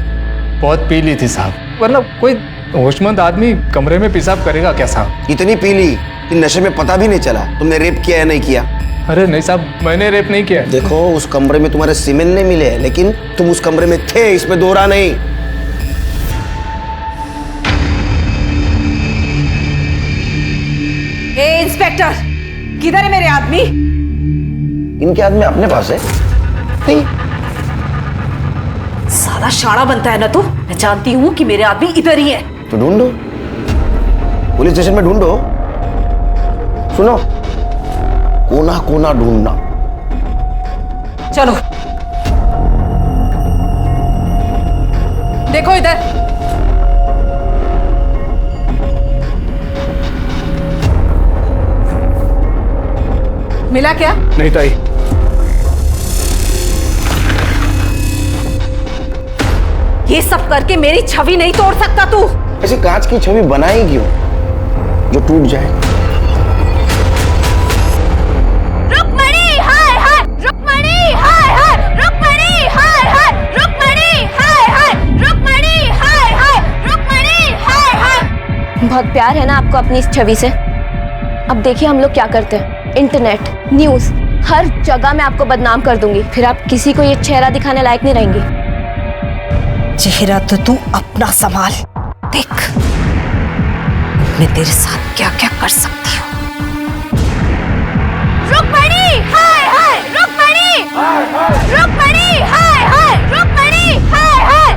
D: बहुत पी ली थी साहब, वरना कोई होशमंद आदमी कमरे में पेशाब करेगा क्या साहब?
J: इतनी पी ली कि नशे में पता भी नहीं चला तुमने रेप किया या नहीं किया?
D: अरे नहीं साहब, मैंने रेप नहीं किया।
J: देखो उस कमरे में तुम्हारे सीमेन नहीं मिले, लेकिन तुम उस कमरे में थे, इसमें दो राह नहीं।
E: इंस्पेक्टर, किधर है मेरे आदमी?
J: इनके आदमी अपने पास है। नहीं,
E: साला शाड़ा बनता है ना तू। मैं जानती हूँ कि मेरे आदमी इधर ही है।
J: तो ढूंढो, पुलिस स्टेशन में ढूंढो। सुनो, कोना कोना ढूंढना।
E: चलो देखो इधर। मिला क्या?
H: नहीं ताई।
E: ये सब करके मेरी छवि नहीं तोड़ सकता तू।
J: ऐसी कांच की छवि बनाई क्यों जो टूट जाए?
G: रुक्मणी हाय हाय, रुक्मणी हाय हाय, रुक्मणी हाय हाय, रुक्मणी हाय हाय, रुक्मणी हाय हाय, रुक्मणी हाय हाय।
O: बहुत प्यार है ना आपको अपनी इस छवि से?
G: अब देखिए हम लोग क्या करते हैं, इंटरनेट, न्यूज, हर जगह मैं आपको बदनाम कर दूंगी, फिर आप किसी को ये चेहरा दिखाने लायक नहीं रहेंगी।
E: चेहरा तो तू अपना संभाल, देख मैं तेरे साथ क्या क्या कर सकती हूँ।
G: रुक्मणी, हाय हाय, रुक्मणी, रुक्मणी, हाय हाय, रुक्मणी, हाय हाय।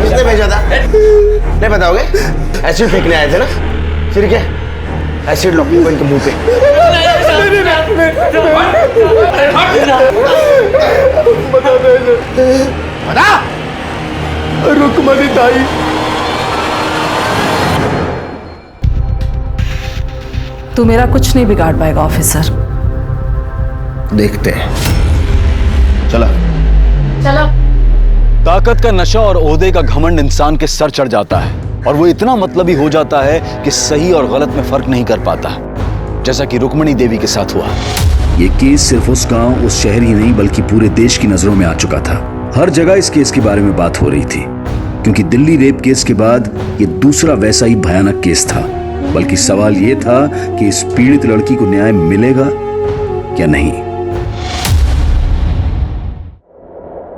J: किसने भेजा था? नहीं बताओगे? एसिड फेंकने आए थे ना? फिर क्या? एसिड लो इनके मुंह पे।
B: बता! रुक्मणी ताई।
E: तू मेरा कुछ नहीं बिगाड़ पाएगा ऑफिसर।
J: देखते हैं। चलो।
G: चलो।
C: ताकत का नशा और ओहदे का घमंड इंसान के सर चढ़ जाता है और वो इतना मतलबी हो जाता है कि सही और गलत में फर्क नहीं कर पाता, जैसा कि रुक्मणी देवी के साथ हुआ।
O: ये केस सिर्फ उस गांव, उस शहर ही नहीं बल्कि पूरे देश की नजरों में आ चुका था। हर जगह इस केस के बारे में बात हो रही थी, क्योंकि दिल्ली रेप केस के बाद ये दूसरा वैसा ही भयानक केस था। बल्कि सवाल ये था कि इस पीड़ित लड़की को न्याय मिलेगा या नहीं।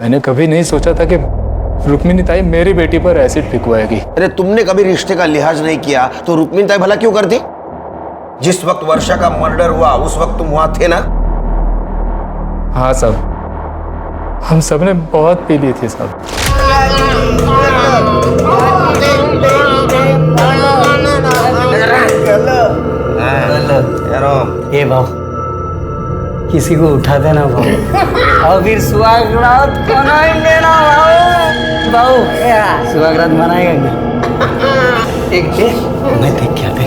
D: मैंने कभी नहीं सोचा था कि रुक्मिणी ताई मेरी बेटी पर एसिड फिकवाएगी।
J: अरे तुमने कभी रिश्ते का लिहाज नहीं किया तो रुक्मिणी ताई भला क्यों करती? जिस वक्त वर्षा का मर्डर हुआ उस वक्त तुम वहां थे ना?
D: हाँ साहब, हम सब ने बहुत पी ली थी साहब।
H: ए भाव, किसी को उठा देना भाव, और फिर सुहागरात मनाएंगे ना भाव। भाव सुहागरात मनाएगा क्या? एक दे, मैं देख क्या दे।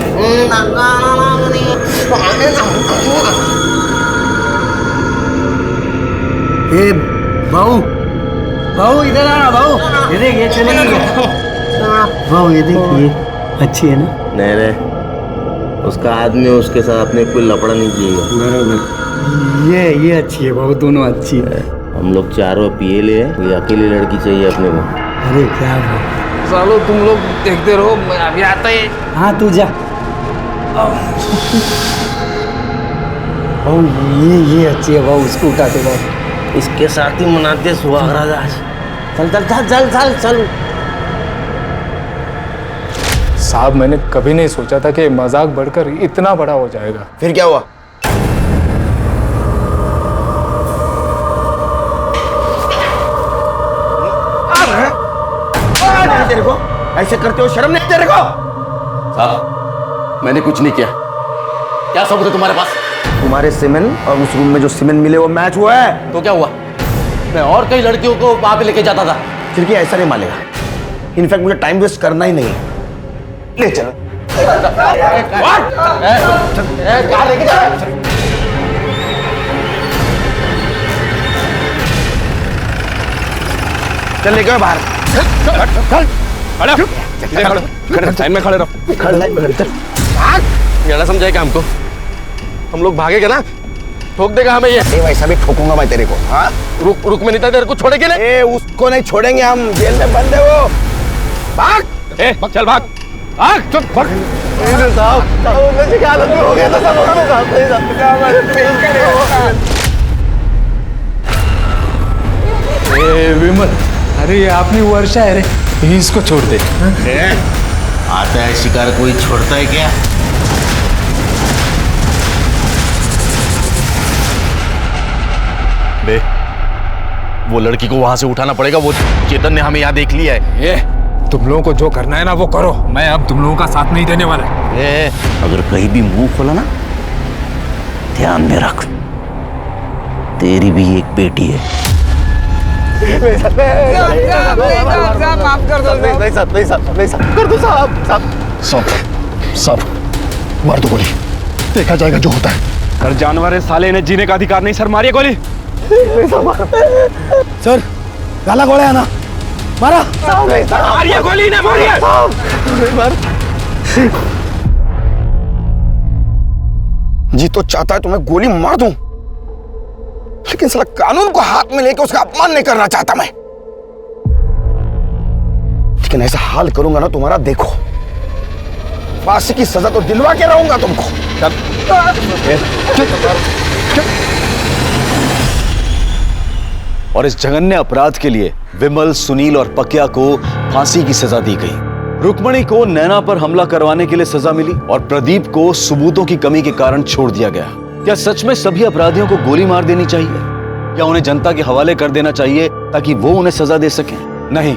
H: ए भाऊ, भाऊ इधर आना भाऊ, ये देख ये चलेगी क्या? भाऊ ये देख ये अच्छी है ना?
F: नहीं रे, उसका आदमी उसके साथ आपने कोई लफड़ा नहीं किया।
H: बराबर, ये अच्छी है भाऊ, दोनों अच्छी है।
F: हम लोग चारों पिए ले, कोई अकेली लड़की चाहिए अपने को।
H: अरे क्या भाऊ,
K: सालो तुम लोग देखते रहो, मैं अभी आता ही।
H: हाँ तू जा। भाऊ ये अच्छी है भाऊ, उसको उठाते भाऊ।
F: इसके साथ ही मनाते सुहागरात आज। चल चल चल चल चल चल।
D: साहब मैंने कभी नहीं सोचा था कि मजाक बढ़कर इतना बड़ा हो जाएगा।
J: फिर क्या हुआ? तेरे को ऐसे करते हो शर्म नहीं तेरे को?
N: साहब मैंने कुछ नहीं किया। क्या सबूत है तुम्हारे पास?
J: तुम्हारे सीमेंट और उस रूम में जो सीमेंट मिले वो मैच हुआ है।
N: तो क्या हुआ? मैं और कई लड़कियों को वहां पे लेके जाता था।
J: फिर क्या ऐसा नहीं मानेगा? इनफैक्ट मुझे टाइम वेस्ट करना ही नहीं है। ले चलो।
N: कहाँ लेके जा?
J: चल लेके आओ बाहर।
N: लाइन में खड़े रहो। क्या समझाए क्या हमको? हम लोग भागेगा ना, ठोक देगा हमें ये।
J: वैसा भी ठोकूंगा मैं तेरे को। हाँ
N: रुक्मिणी ताई तेरे को छोड़ेंगे ना?
J: उसको नहीं छोड़ेंगे हम, जेल में बंद है वो। भाग।
N: चल भाग।
D: विमल, अरे ये अपनी वर्षा है रे, इसको छोड़ दे।
F: आता है शिकार कोई छोड़ता है क्या?
N: बे, वो लड़की को वहां से उठाना पड़ेगा। वो चेतन ने हमें यहाँ देख लिया है।
D: ये तुम लोगों को जो करना है ना वो करो, मैं अब तुम लोगों का साथ नहीं देने वाला।
F: अगर कहीं भी मुंह खोला ना, ध्यान में रख, तेरी भी एक बेटी है।
J: माफ कर दो। नहीं साहब कर दो साहब। मार दो गोली, देखा जाएगा जो होता है।
N: सर जानवर है साले, ने जीने का अधिकार नहीं। सर मारिए गोली।
J: सर
L: गाला गोळ्या ना मारा
N: मारिए गोली ना मारिए।
J: जी तो चाहता है तो मैं गोली मार दूं, लेकिन साला कानून को हाथ में लेकर उसका अपमान नहीं करना चाहता मैं। लेकिन ऐसा हाल करूंगा ना तुम्हारा, देखो फांसी की सजा तो दिलवा के रहूंगा तुमको।
C: और इस जघन्य अपराध के लिए विमल, सुनील और पकिया को फांसी की सजा दी गई। रुक्मणी को नैना पर हमला करवाने के लिए सजा मिली और प्रदीप को सबूतों की कमी के कारण छोड़ दिया गया। क्या सच में सभी अपराधियों को गोली मार देनी चाहिए या उन्हें जनता के हवाले कर देना चाहिए ताकि वो उन्हें सजा दे सकें? नहीं,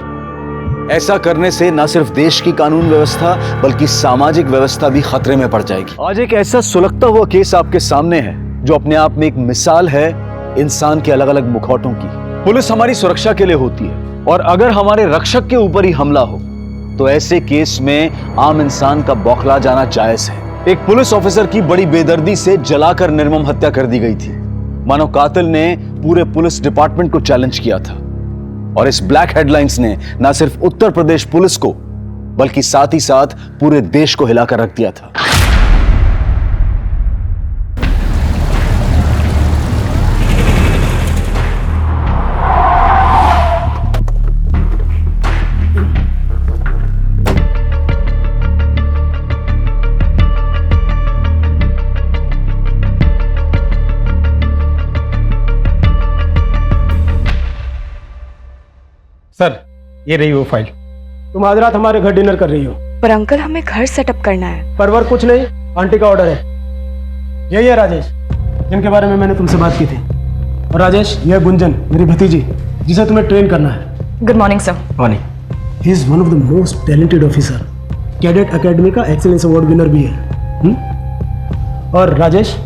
C: ऐसा करने से न सिर्फ देश की कानून व्यवस्था बल्कि सामाजिक व्यवस्था भी खतरे में पड़ जाएगी। आज एक ऐसा सुलगता हुआ केस आपके सामने है जो अपने आप में एक मिसाल है इंसान के अलग अलग मुखौटों की। पुलिस हमारी सुरक्षा के लिए होती है और अगर हमारे रक्षक के ऊपर ही हमला हो तो ऐसे केस में आम इंसान का बौखला जाना जायज है। एक पुलिस ऑफिसर की बड़ी बेदर्दी से जलाकर निर्मम हत्या कर दी गई थी। मानो कातिल ने पूरे पुलिस डिपार्टमेंट को चैलेंज किया था और इस ब्लैक हेडलाइंस ने न सिर्फ उत्तर प्रदेश पुलिस को बल्कि साथ ही साथ पूरे देश को हिलाकर रख दिया था।
K: सर, ये रही वो फाइल। तुम आज रात हमारे घर डिनर कर रही हो।
M: पर अंकल, हमें घर सेटअप करना है।
K: परवर कुछ नहीं, आंटी का ऑर्डर है। यही है राजेश, जिनके बारे में मैंने तुमसे बात की थी। और राजेश, यह गुंजन, मेरी भतीजी, जिसे तुम्हें ट्रेन करना है।
M: Good morning sir.
K: Morning. He is one of the most talented officer. Cadet academy का एक्सीलेंस अवार्ड विनर भी है। और राजेश,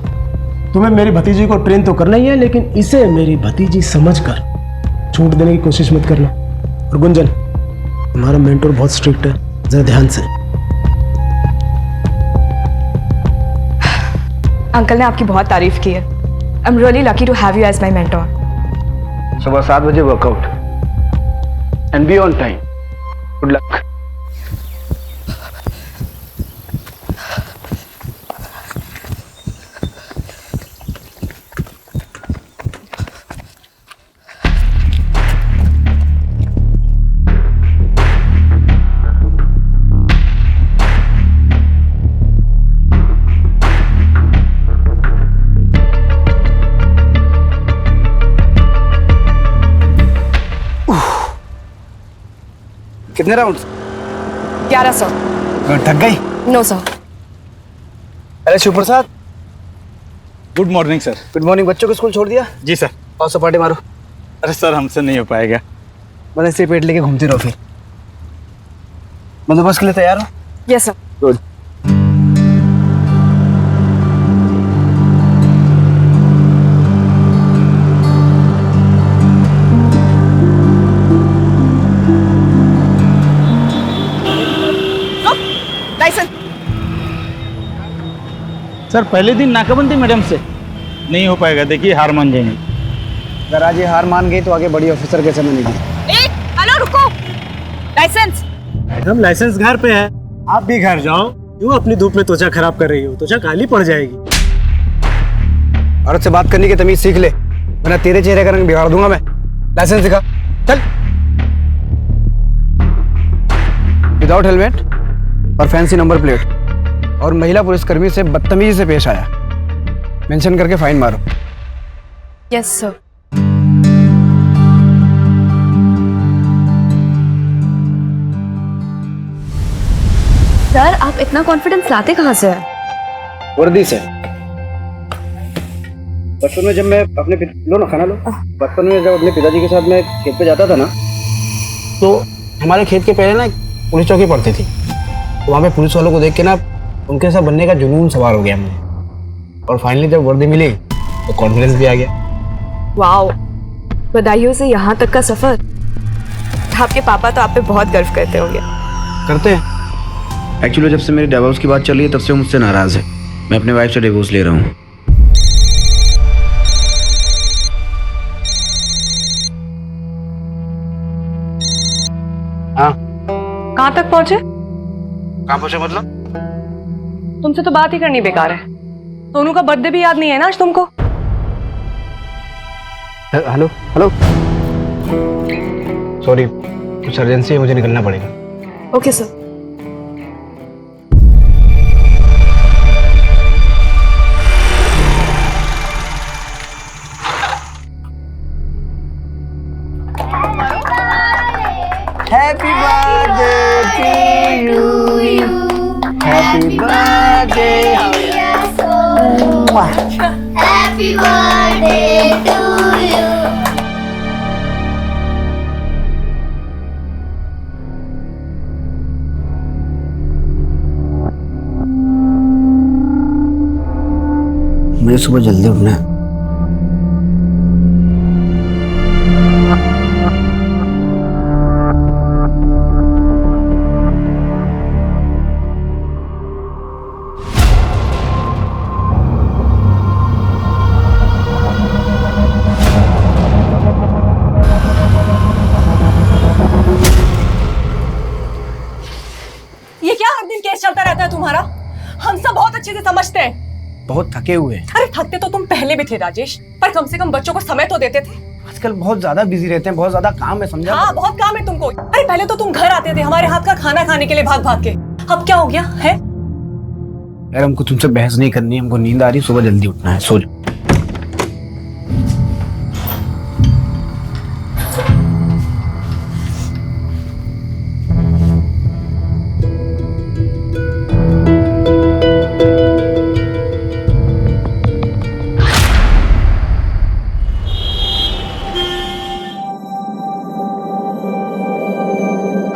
K: तुम्हें मेरी भतीजी को ट्रेन तो करना ही है, लेकिन इसे मेरी भतीजी समझकर छूट देने की कोशिश मत करना। और गुंजन, हमारा मेंटोर बहुत स्ट्रिक्ट है, जरा ध्यान से।
M: अंकल ने आपकी बहुत तारीफ की है। I am really lucky to have you as my mentor.
B: सुबह 7 बजे workout and be on time. Good luck. कितने राउंड्स?
M: 1100।
B: थक गई?
M: No sir.
B: अरे Shiv Prasad,
A: good morning sir.
B: Good morning. बच्चों को स्कूल छोड़ दिया?
A: जी सर।
B: और सपाटे मारो।
A: अरे सर, हमसे नहीं हो पाएगा।
B: बस ऐसे पेट लेके घूमती रहो फिर। बंदोबस्त के लिए तैयार हो?
M: Yes sir.
B: गुड।
A: सर, पहले दिन नाकाबंदी मैडम से नहीं हो पाएगा। देखिए, हार मान जाएंगे।
B: अगर आज ये हार मान गई तो आगे बड़ी ऑफिसर कैसे बनेगी?
E: हेलो, रुको। लाइसेंस।
K: मैडम, लाइसेंस घर पे है। आप भी घर जाओ। क्यों अपनी धूप में त्वचा खराब कर रही हो? त्वचा काली पड़ जाएगी।
B: औरत से बात करने की तमीज सीख ले, वरना तेरे चेहरे का रंग बिगाड़ दूंगा मैं। लाइसेंस दिखा। चल। विदाउट हेलमेट और फैंसी नंबर प्लेट और महिला पुलिसकर्मी से बदतमीजी से पेश आया, मेंशन करके फाइन मारो।
M: Yes sir. सर, आप इतना कॉन्फिडेंस लाते कहाँ से हैं?
B: वर्दी से। बचपन में जब मैं अपने लो ना, खाना लो। बचपन में जब अपने पिताजी के साथ मैं खेत पे जाता था ना, तो हमारे खेत के पहले ना पुलिस चौकी पड़ती थी। तो वहाँ पे पुलिस वालों को देख के ना उनके साथ बनने का जुनून सवार हो गया मुझे। और फाइनली जब वर्दी मिली तो कॉन्फिडेंस भी आ गया।
M: वाओ, बधाइयों से यहाँ तक का सफर। आपके पापा तो आप पे बहुत गर्व करते होंगे।
J: करते हैं। एक्चुअली जब से मेरे डिवोर्स की बात चल रही है तब से वो मुझसे नाराज है। मैं अपने वाइफ से डिवोर्स ले रहा हूँ।
P: कहाँ तक पहुंचे?
N: कहाँ पहुंचे मतलब?
P: तुमसे तो बात ही करनी बेकार है। सोनू का बर्थडे भी याद नहीं है ना आज तुमको?
N: हेलो हेलो, सॉरी कुछ अर्जेंसी है, मुझे निकलना पड़ेगा।
P: Okay sir.
B: Happy birthday to you. Happy birthday.
G: Happy birthday to you.
J: मुझे सुबह जल्दी उठना है।
P: ये क्या हर दिन केस चलता रहता है तुम्हारा? हम सब बहुत अच्छे से समझते हैं।
N: बहुत थके हुए हैं।
P: अरे थकते तो तुम पहले भी थे राजेश, पर कम से कम बच्चों को समय तो देते थे।
N: आजकल बहुत ज्यादा बिजी रहते हैं, बहुत ज्यादा काम है, समझा?
P: हाँ बहुत काम है तुमको। अरे पहले तो तुम घर आते थे हमारे हाथ का खाना खाने के लिए भाग भाग के, अब क्या हो गया है?
N: यार हमको तुमसे बहस नहीं करनी, हमको नींद आ रही, सुबह जल्दी उठना है, सो जाओ।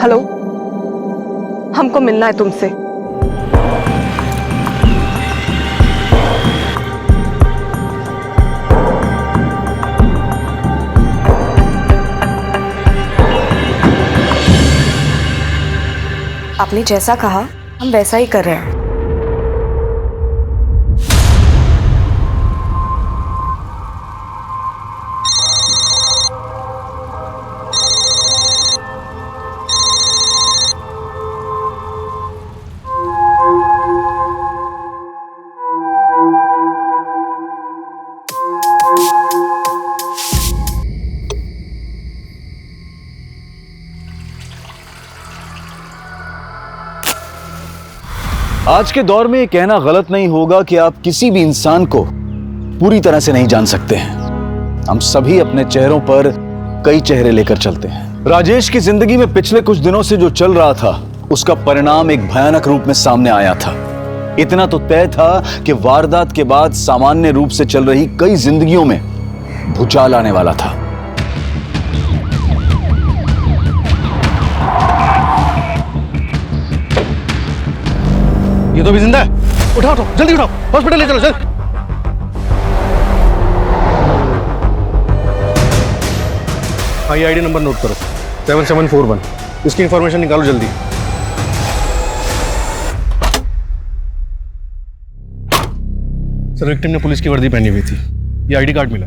P: हेलो, हमको मिलना है तुमसे। आपने जैसा कहा हम वैसा ही कर रहे हैं।
C: आज के दौर में ये कहना गलत नहीं होगा कि आप किसी भी इंसान को पूरी तरह से नहीं जान सकते हैं। हम सभी अपने चेहरों पर कई चेहरे लेकर चलते हैं। राजेश की जिंदगी में पिछले कुछ दिनों से जो चल रहा था उसका परिणाम एक भयानक रूप में सामने आया था। इतना तो तय था कि वारदात के बाद सामान्य रूप से चल रही कई जिंदगियों में भूचाल आने वाला था।
L: ये तो भी जिंदा है। उठाओ उठाओ, जल्दी उठाओ, हॉस्पिटल ले चलो सर। हाँ, ये आईडी नंबर नोट करो, 7741। इसकी इंफॉर्मेशन निकालो जल्दी। सर विक्टिम ने पुलिस की वर्दी पहनी हुई थी, ये आईडी कार्ड मिला,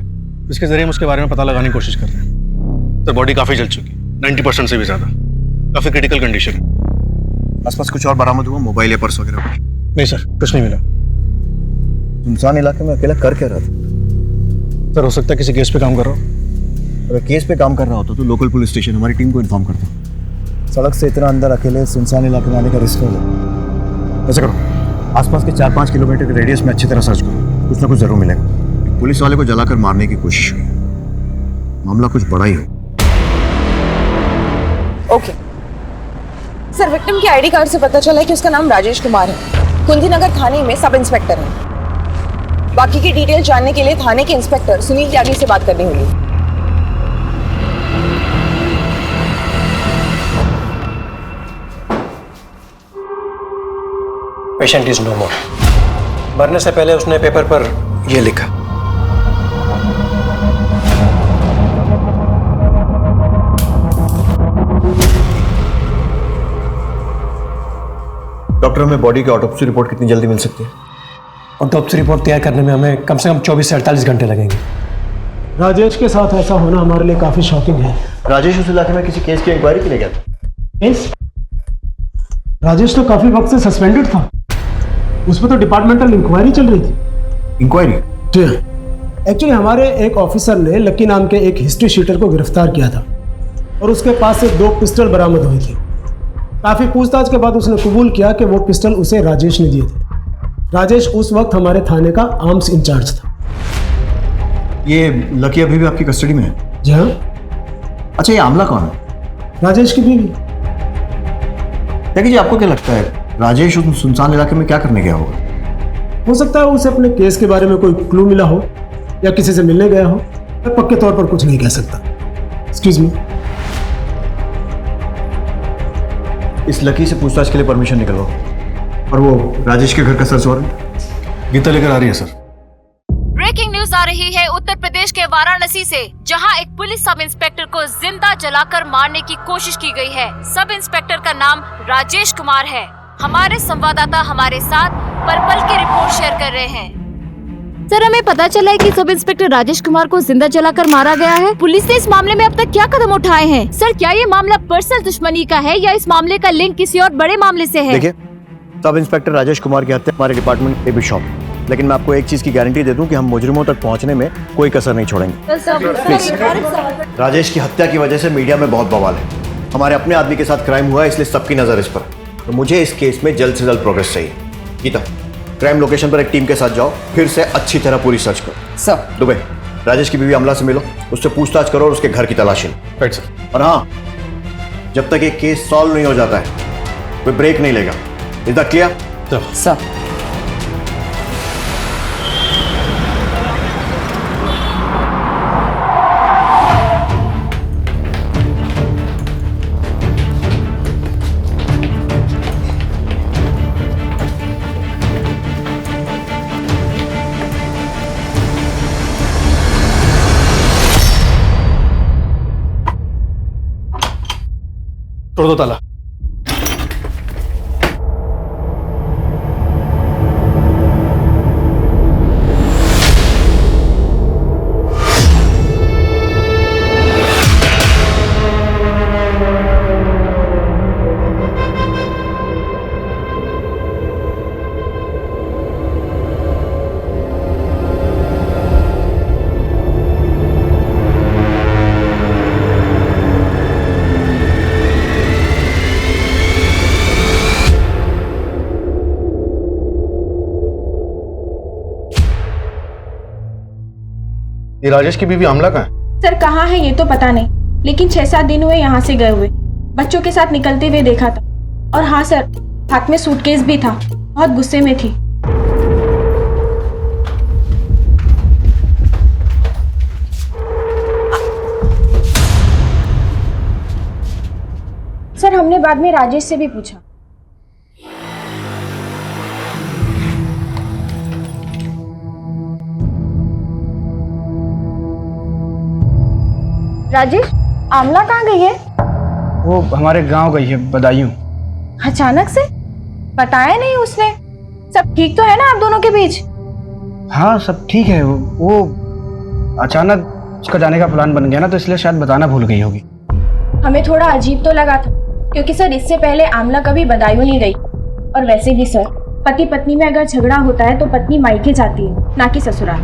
L: इसके जरिए हम उसके बारे में पता लगाने की कोशिश कर रहे हैं। सर बॉडी काफी जल चुकी, 90% से भी ज्यादा, काफी क्रिटिकल कंडीशन है।
Q: आसपास कुछ और बरामद हुआ, मोबाइल या पर्स वगैरह?
L: नहीं सर, कुछ नहीं मिला।
Q: सुनसान इलाके में अकेला कर क्या रहा था?
L: सर हो सकता है किसी केस पे काम कर रहा हो।
Q: अगर केस पे काम कर रहा होता तो लोकल पुलिस स्टेशन हमारी टीम को इन्फॉर्म करता। सड़क से इतना अंदर अकेले सुनसान इलाके में आने का रिस्क है। ऐसा करो, आसपास के 4-5 किलोमीटर के रेडियस में अच्छी तरह सर्च करो, कुछ ना कुछ जरूर मिलेगा। पुलिस वाले को जलाकर मारने की कोशिश हुई, मामला कुछ बड़ा ही हो।
P: ओके सर, विक्टिम के आईडी कार्ड से पता चला है कि उसका नाम राजेश कुमार है, कुंदीनगर थाने में सब इंस्पेक्टर है। बाकी की डिटेल जानने के लिए थाने के इंस्पेक्टर सुनील त्यागी से बात करनी होगी।
R: पेशेंट इज नो मोर। मरने से पहले उसने पेपर पर यह लिखा।
Q: डॉक्टर, हमें बॉडी की ऑटोप्सी रिपोर्ट कितनी जल्दी मिल सकती है?
R: ऑटोप्सी रिपोर्ट तैयार करने में हमें कम से कम 24 से 48 घंटे लगेंगे।
S: राजेश के साथ ऐसा होना हमारे लिए काफी शॉकिंग है।
Q: राजेश उस इलाके में किसी केस की इंक्वायरी के लिए गया था?
S: केस? राजेश तो काफी वक्त से सस्पेंडेड था। उस पर तो डिपार्टमेंटल इंक्वायरी चल रही थी।
Q: इंक्वायरी?
S: जी हाँ। एक्चुअली हमारे एक ऑफिसर ने लकी नाम के एक हिस्ट्री शीटर को गिरफ्तार किया था और उसके पास से 2 पिस्टल बरामद हुई थी। काफी पूछताछ के बाद उसने कबूल किया कि वो पिस्टल उसे राजेश ने दिए थे। राजेश उस वक्त हमारे थाने का आर्म्स इंचार्ज था।
Q: ये लकी अभी भी आपकी कस्टडी में है?
S: जी हाँ।
Q: अच्छा, ये आमला कौन है?
S: राजेश की बीवी।
Q: देखिए जी, आपको क्या लगता है राजेश उस सुनसान इलाके में क्या करने गया होगा?
S: हो सकता है उसे अपने केस के बारे में कोई क्लू मिला हो या किसी से मिलने गया हो। मैं पक्के तौर पर कुछ नहीं कह सकता। Excuse me.
Q: इस लकी से पूछताछ के लिए परमिशन निकलवाओ। और वो राजेश के घर का सर्च वारंट गीता लेकर आ रही है सर।
T: ब्रेकिंग न्यूज आ रही है उत्तर प्रदेश के वाराणसी से, जहां एक पुलिस सब इंस्पेक्टर को जिंदा जलाकर मारने की कोशिश की गई है। सब इंस्पेक्टर का नाम राजेश कुमार है। हमारे संवाददाता हमारे साथ पल की रिपोर्ट शेयर कर रहे हैं।
G: सर, हमें पता चला है कि सब इंस्पेक्टर राजेश कुमार को जिंदा जलाकर मारा गया है। पुलिस ने इस मामले में अब तक क्या कदम उठाए हैं? सर, क्या ये मामला पर्सनल दुश्मनी का है या इस मामले का लिंक किसी और बड़े मामले से है?
Q: देखिए, सब इंस्पेक्टर राजेश कुमार की हत्या हमारे डिपार्टमेंट पे भी शॉप, लेकिन मैं आपको एक चीज की गारंटी दे दूं कि हम मुजरिमों तक पहुंचने में कोई कसर नहीं छोड़ेंगे। प्लीज। राजेश की हत्या की वजह से मीडिया में बहुत बवाल है। हमारे अपने आदमी के साथ क्राइम हुआ है, इसलिए सबकी नजर इस पर है। तो मुझे इस केस में जल्द से जल्द प्रोग्रेस चाहिए। गीता, क्राइम लोकेशन पर एक टीम के साथ जाओ, फिर से अच्छी तरह पूरी सर्च करो।
P: सर।
Q: दुबे, राजेश की बीवी अमला से मिलो, उससे पूछताछ करो और उसके घर की तलाशी लो।
L: Right sir.
Q: और हाँ, जब तक ये केस सॉल्व नहीं हो जाता है कोई ब्रेक नहीं लेगा। Is that clear?
P: सर।
L: तोड़ दो ताला। ये राजेश की बीवी आमला कहाँ है?
U: सर, कहाँ है ये तो पता नहीं, लेकिन 6-7 दिन हुए यहाँ से गए हुए। बच्चों के साथ निकलते हुए देखा था। और हाँ सर, हाथ में सूटकेस भी था। बहुत गुस्से में थी। सर, हमने बाद में राजेश से भी पूछा। राजेश, आमला कहाँ गई है?
N: वो हमारे गांव गई है, बदायूं।
U: अचानक से? बताया नहीं उसने। सब ठीक तो है ना आप दोनों के बीच?
N: हाँ, सब ठीक है। वो अचानक उसका जाने का प्लान बन गया ना, तो इसलिए शायद बताना भूल गई होगी।
U: हमें थोड़ा अजीब तो लगा था, क्योंकि सर इससे पहले आमला कभी बदायूं नहीं गई। और वैसे भी सर, पति पत्नी में अगर झगड़ा होता है तो पत्नी मायके जाती है, ना कि ससुराल।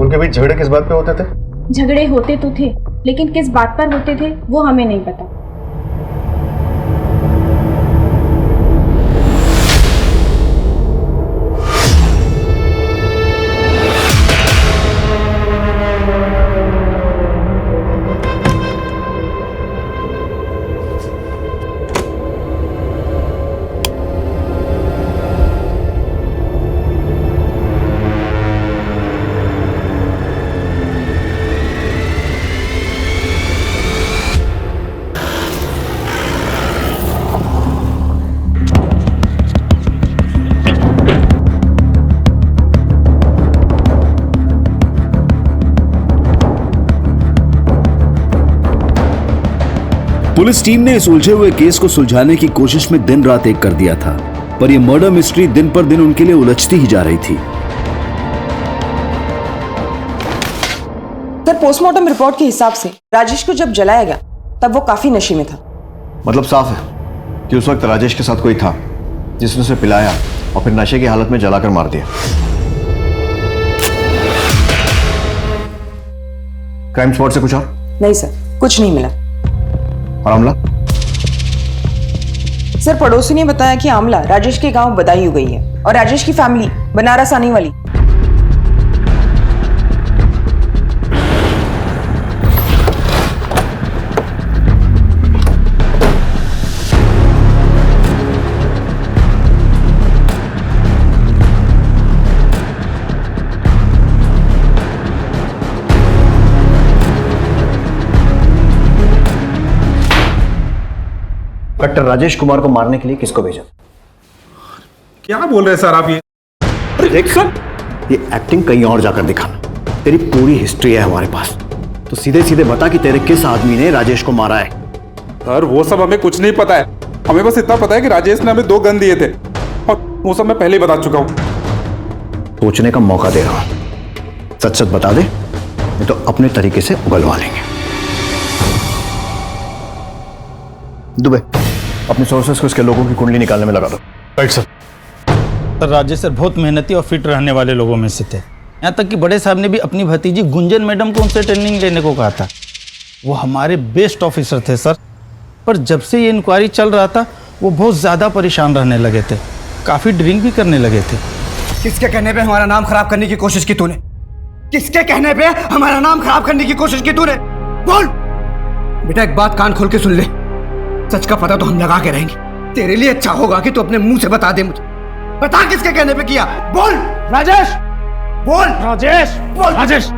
L: उनके बीच झगड़े किस बात पे होते थे?
U: झगड़े होते तो थे, लेकिन किस बात पर होते थे वो हमें नहीं पता।
O: पुलिस टीम ने इस उलझे हुए केस को सुलझाने की कोशिश में दिन रात एक कर दिया था, पर यह मर्डर मिस्ट्री दिन पर दिन उनके लिए उलझती ही जा रही थी।
P: सर, पोस्टमार्टम रिपोर्ट के हिसाब से राजेश को जब जलाया गया तब वो काफी नशे में था।
Q: मतलब साफ है कि उस वक्त राजेश के साथ कोई था जिसने उसे पिलाया और फिर नशे की हालत में जलाकर मार दिया। क्राइम स्पॉट से कुछ और?
P: नहीं सर, कुछ नहीं मिला।
Q: और आमला?
P: सर, पड़ोसी ने बताया कि आमला राजेश के गांव बदायूं गई है और राजेश की फैमिली बनारस आने वाली।
Q: इंस्पेक्टर राजेश कुमार को मारने के लिए किसको भेजा?
I: क्या बोल रहे हैं सर आप ये?
Q: देख सर, ये एक्टिंग कहीं और जाकर दिखाना। तेरी पूरी हिस्ट्री है हमारे पास, तो सीधे सीधे बता कि तेरे किस आदमी ने राजेश को मारा है।
I: सर वो सब हमें कुछ नहीं पता है, हमें बस इतना पता है कि राजेश ने हमें 2 गन दिए थे और वो सब मैं पहले ही बता चुका हूँ।
Q: सोचने का मौका दे रहा हूं, सच सच बता दे, नहीं तो अपने तरीके से उगलवा लेंगे। दुबे, अपने सोर्सेस को इसके लोगों की कुंडली निकालने में लगा दो।
A: Right sir. Sir Rajesh sir बहुत मेहनती और फिट रहने वाले लोगों में से थे। यहाँ तक कि बड़े साहब ने भी अपनी भतीजी गुंजन मैडम को उनसे ट्रेनिंग लेने को कहा था। वो हमारे बेस्ट ऑफिसर थे सर, पर जब से ये इंक्वायरी चल रहा था वो बहुत ज़्यादा परेशान रहने लगे थे, काफ़ी ड्रिंक भी करने लगे थे।
B: किसके कहने पे हमारा नाम खराब करने की कोशिश की तूने? किसके कहने पे हमारा नाम खराब करने की कोशिश की तूने? बोल बेटा, एक बात कान खोल के सुन ले, सच का पता तो हम लगा के रहेंगे। तेरे लिए अच्छा होगा कि तू अपने मुंह से बता दे मुझे। बता किसके कहने पे किया? बोल राजेश, बोल राजेश, बोल राजेश।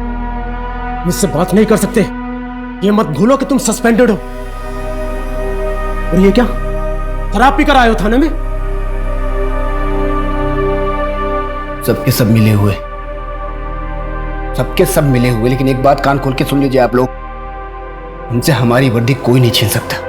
S: मुझसे बात नहीं कर सकते, ये मत भूलो कि तुम सस्पेंडेड हो। और ये क्या शराब पीकर आए हो थाने में?
B: सबके सब मिले हुए, सबके सब मिले हुए, लेकिन एक बात कान खोल के सुन लीजिए आप लोग, उनसे हमारी वर्दी कोई नहीं छीन सकता।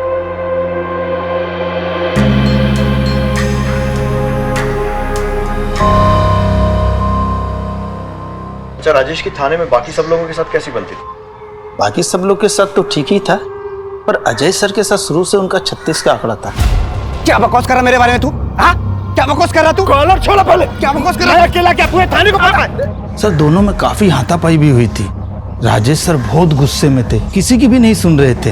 Q: अच्छा, राजेश की थाने में बाकी सब लोगों के साथ कैसी बनती थी?
A: बाकी सब लोग के साथ तो ठीक ही था, पर अजय सर के साथ शुरू से उनका 36 का आंकड़ा था।
B: क्या बकवास कर रहा मेरे बारे में तू? हाँ, क्या बकवास कर रहा तू? कॉलर छोड़ा पहले। क्या बकवास कर रहा है? अकेला क्या पूरे थाने को पता है?
A: सर दोनों में काफी हाथापाई भी हुई थी। राजेश सर बहुत गुस्से में थे, किसी की भी नहीं सुन रहे थे।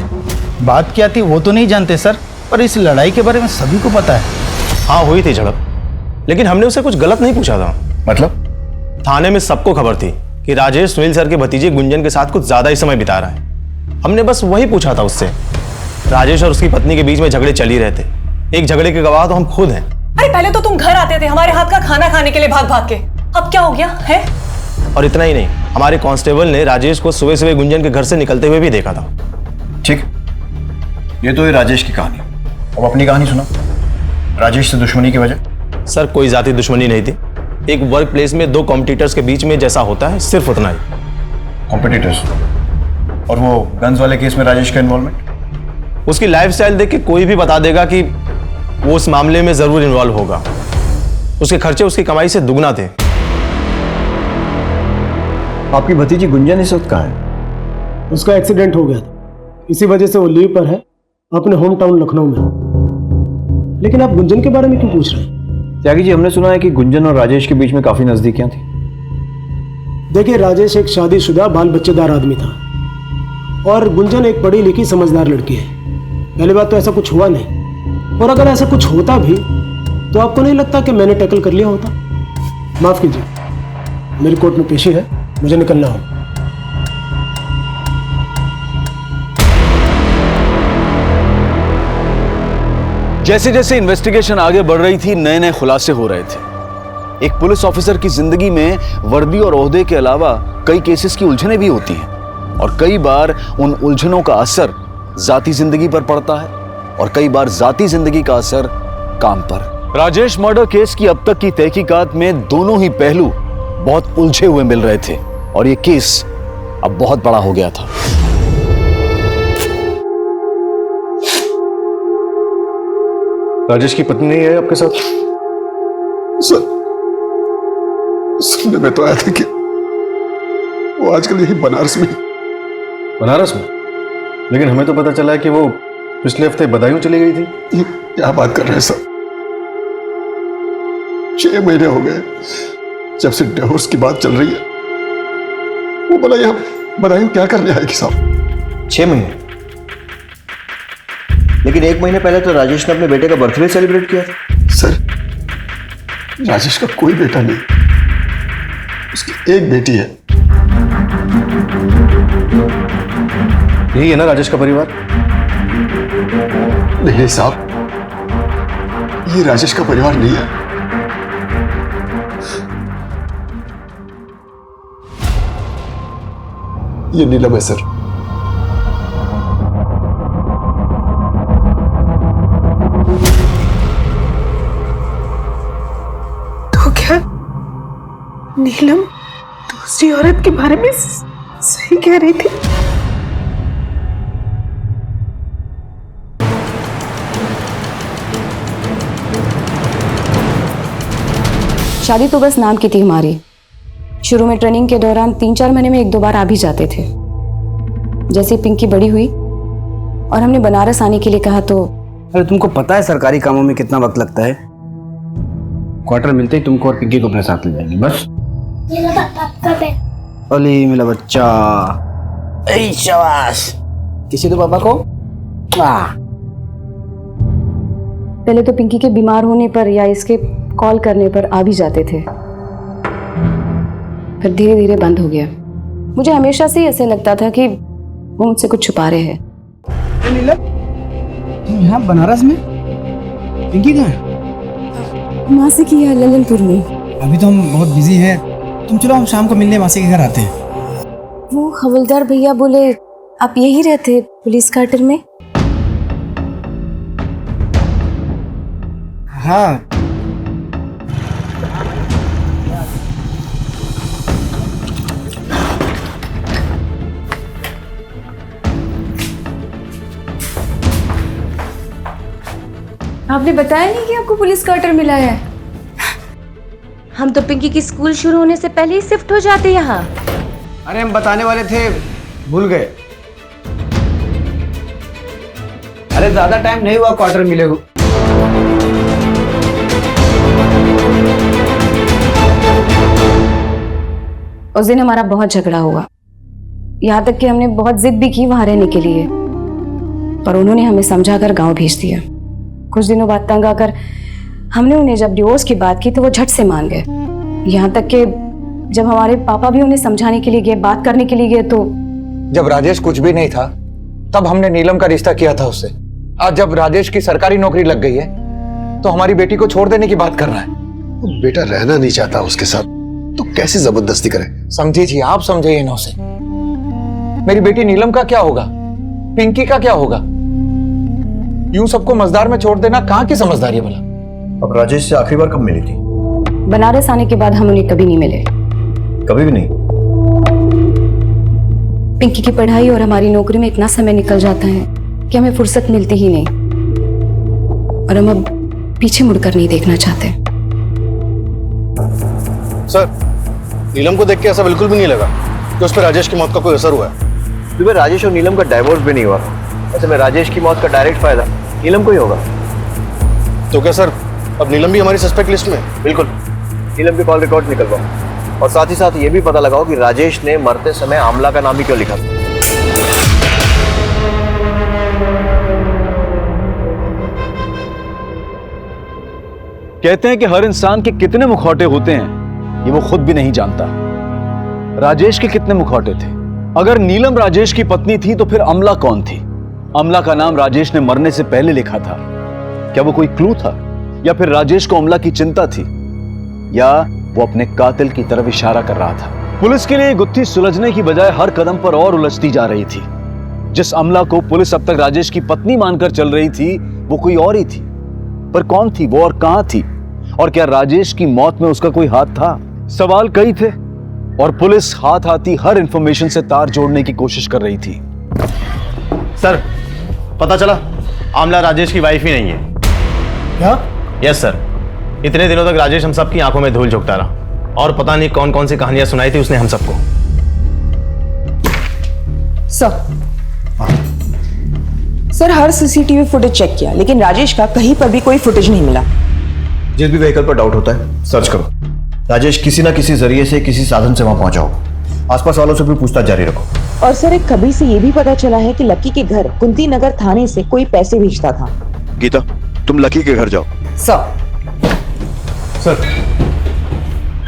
A: बात क्या थी वो तो नहीं जानते सर, पर इस लड़ाई के बारे में सभी को पता है।
K: हाँ हुई थी झड़प, लेकिन हमने उसे कुछ गलत नहीं पूछा था।
Q: मतलब?
K: थाने में सबको खबर थी कि राजेश सुनील सर के भतीजे गुंजन के साथ कुछ ज्यादा ही समय बिता रहा है। हमने बस वही पूछा था उससे। राजेश और उसकी पत्नी के बीच में झगड़े चल ही रहे थे, एक झगड़े के गवाह तो हम खुद हैं।
P: अरे पहले तो तुम घर आते थे हमारे हाथ का खाना खाने के लिए भाग भाग के, अब क्या हो गया है?
K: और इतना ही नहीं, हमारे कांस्टेबल ने राजेश को सुबह सुबह गुंजन के घर से निकलते हुए भी देखा था।
Q: ठीक, ये तो है राजेश की कहानी। अब अपनी कहानी सुना। राजेश से दुश्मनी की वजह?
K: सर कोई जाति दुश्मनी नहीं थी, एक वर्क प्लेस में 2 कॉम्पिटिटर्स के बीच में जैसा होता है सिर्फ उतना ही।
Q: कॉम्पिटिटर्स? और वो गन्स वाले केस में राजेश का इन्वॉल्वमेंट?
K: उसकी लाइफस्टाइल देख के कोई भी बता देगा कि वो उस मामले में जरूर इन्वॉल्व होगा। उसके खर्चे उसकी कमाई से दुगना थे।
Q: आपकी भतीजी गुंजन इस वक्त कहाँ है?
S: उसका एक्सीडेंट हो गया था, इसी वजह से वो लीव पर है अपने होम टाउन लखनऊ में। लेकिन आप गुंजन के बारे में क्यों पूछ रहे हैं?
Q: त्यागी जी, हमने सुना है कि गुंजन और राजेश के बीच में काफी नजदीकियां थी।
S: देखिए, राजेश एक शादीशुदा बाल बच्चेदार आदमी था और गुंजन एक पढ़ी लिखी समझदार लड़की है। पहली बात तो ऐसा कुछ हुआ नहीं, और अगर ऐसा कुछ होता भी तो आपको नहीं लगता कि मैंने टैकल कर लिया होता? माफ कीजिए, मेरी कोर्ट में पेशी है, मुझे निकलना हो।
C: जैसे जैसे इन्वेस्टिगेशन आगे बढ़ रही थी, नए नए खुलासे हो रहे थे। एक पुलिस ऑफिसर की जिंदगी में वर्दी और ओहदे के अलावा कई केसेस की उलझनें भी होती हैं, और कई बार उन उलझनों का असर जाती जिंदगी पर पड़ता है और कई बार जाती जिंदगी का असर काम पर। राजेश मर्डर केस की अब तक की तहकीकात में दोनों ही पहलू बहुत उलझे हुए मिल रहे थे और ये केस अब बहुत बड़ा हो गया था।
Q: राजेश की पत्नी नहीं है आपके साथ?
I: सर, सुनने में तो आया था कि वो आजकल यही बनारस में।
Q: बनारस में? लेकिन हमें तो पता चला है कि वो पिछले हफ्ते बदायूं चली गई थी।
H: क्या बात कर रहे हैं सब? 6 महीने हो गए जब से डिवोर्स की बात चल रही है। वो बोला यहाँ बदायूं क्या करने आएगी साहब?
Q: 6 महीने? लेकिन 1 महीने पहले तो राजेश ने अपने बेटे का बर्थडे सेलिब्रेट किया था।
H: सर, राजेश का कोई बेटा नहीं, उसकी एक बेटी है।
Q: यही है ना राजेश का परिवार?
H: नहीं साहब, ये राजेश का परिवार नहीं है। ये नीलम है सर।
M: तो क्या नीलम दूसरी औरत के बारे में सही कह रही थी?
U: शादी तो बस नाम की थी हमारी। शुरू में ट्रेनिंग के दौरान 3-4 महीने में 1-2 बार आ भी जाते थे। जैसे पिंकी बड़ी हुई और हमने बनारस आने के लिए कहा तो
J: अरे तुमको पता है सरकारी कामों में कितना वक्त लगता है? क्वार्टर मिलते ही तुमको और पिंकी को अपने साथ ले जाएंगे बस। अली मेरा बच्चा, ऐ शाबाश। किसी तो पापा को
U: पहले तो पिंकी के बीमार होने पर या इसके कॉल करने पर आ भी जाते थे, फिर धीरे धीरे बंद हो गया। मुझे हमेशा से ऐसे लगता था कि वो मुझसे कुछ छुपा रहे हैं।
J: तुम यहाँ बनारस में? पिंकी कहाँ है?
U: मासी की है ललितपुर में।
J: अभी तो हम बहुत बिजी हैं, तुम चलो हम शाम को मिलने मासी के घर आते हैं।
U: वो हवलदार भैया बोले आप यही रहते पुलिस क्वार्टर में?
J: हाँ।
U: आपने बताया नहीं कि आपको पुलिस क्वार्टर मिला है?
V: हम तो पिंकी की स्कूल शुरू होने से पहले ही शिफ्ट हो जाते यहाँ।
J: अरे हम बताने वाले थे, भूल गए। अरे ज्यादा टाइम नहीं हुआ क्वार्टर मिले हो।
U: उस दिन हमारा बहुत झगड़ा हुआ, यहाँ तक कि हमने बहुत जिद भी की वहां रहने के लिए, पर उन्होंने हमें समझाकर गांव भेज दिया। कुछ दिनों बाद तंग आकर हमने उन्हें जब डिवोर्स की बात की तो वो झट से मान गए। यहाँ तक कि जब हमारे पापा भी उन्हें समझाने के लिए गए, बात करने के लिए गए तो
W: जब राजेश कुछ भी नहीं था तब हमने नीलम का रिश्ता किया था उससे। आज जब राजेश की सरकारी नौकरी लग गई है तो हमारी बेटी को छोड़ देने की बात कर रहा है।
H: तो बेटा रहना नहीं चाहता उसके साथ तो कैसे जबरदस्ती करे?
W: समझिए, आप समझिए ना उसे। मेरी बेटी नीलम का क्या होगा, पिंकी का क्या होगा? यूं सबको मजदार में छोड़ देना कहां की समझदारी है भला?
Q: अब राजेश से आखिरी बार कब मिली थी?
U: बनारस आने के बाद हम उन्हें कभी नहीं मिले।
Q: कभी भी नहीं?
U: पिंकी की पढ़ाई और हमारी नौकरी में इतना समय निकल जाता है कि हमें फुर्सत मिलती ही नहीं, और हम अब पीछे मुड़कर नहीं देखना चाहते।
L: सर, नीलम को देख के ऐसा बिल्कुल भी नहीं लगा कि उस पर राजेश की मौत का कोई असर हुआ है।
Q: सुबह राजेश और नीलम का डाइवोर्स भी नहीं हुआ। ऐसे में राजेश की मौत का डायरेक्ट फायदा नीलम को ही होगा।
L: तो क्या सर, अब नीलम भी हमारी सस्पेक्ट लिस्ट में?
Q: बिल्कुल। नीलम के कॉल रिकॉर्ड निकलवाओ और साथ ही साथ ये भी पता लगाओ कि राजेश ने मरते समय आमला का नाम ही क्यों लिखा।
C: कहते हैं कि हर इंसान के कितने मुखौटे होते हैं ये वो खुद भी नहीं जानता। राजेश के कितने मुखौटे थे? अगर नीलम राजेश की पत्नी थी तो फिर अमला कौन थी? अमला का नाम राजेश ने मरने से पहले लिखा था। क्या वो कोई क्लू था, या फिर राजेश को अमला की चिंता थी, या वो अपने कातिल की तरफ इशारा कर रहा था? पुलिस के लिए गुत्थी सुलझने की बजाय हर कदम पर और उलझती जा रही थी। जिस अमला को पुलिस अब तक राजेश की पत्नी मानकर चल रही थी वो कोई और ही थी, पर कौन थी वो और कहां थी? और क्या राजेश की मौत में उसका कोई हाथ था? सवाल कई थे और पुलिस हाथ आती हर इंफॉर्मेशन से तार जोड़ने की कोशिश कर रही थी।
L: सर, पता चला आमला राजेश की वाइफ ही नहीं है।
S: क्या?
L: यस सर, इतने दिनों तक राजेश हम सबकी आंखों में धूल झोंकता रहा और पता नहीं कौन कौन सी कहानियां सुनाई थी उसने हम सबको।
U: सर,
P: सर हर सीसीटीवी फुटेज चेक किया, लेकिन राजेश का कहीं पर भी कोई फुटेज नहीं मिला।
Q: जिस भी व्हीकल पर डाउट होता है सर्च करो। राजेश किसी ना किसी जरिए से किसी साधन से वहां पहुंचा हो। आसपास वालों से भी पूछताछ जारी रखो।
P: और सर एक खबरी से ये भी पता चला है कि लक्की के घर कुंती नगर थाने से कोई पैसे भेजता था।
Q: गीता, तुम लकी के घर जाओ।
L: सर,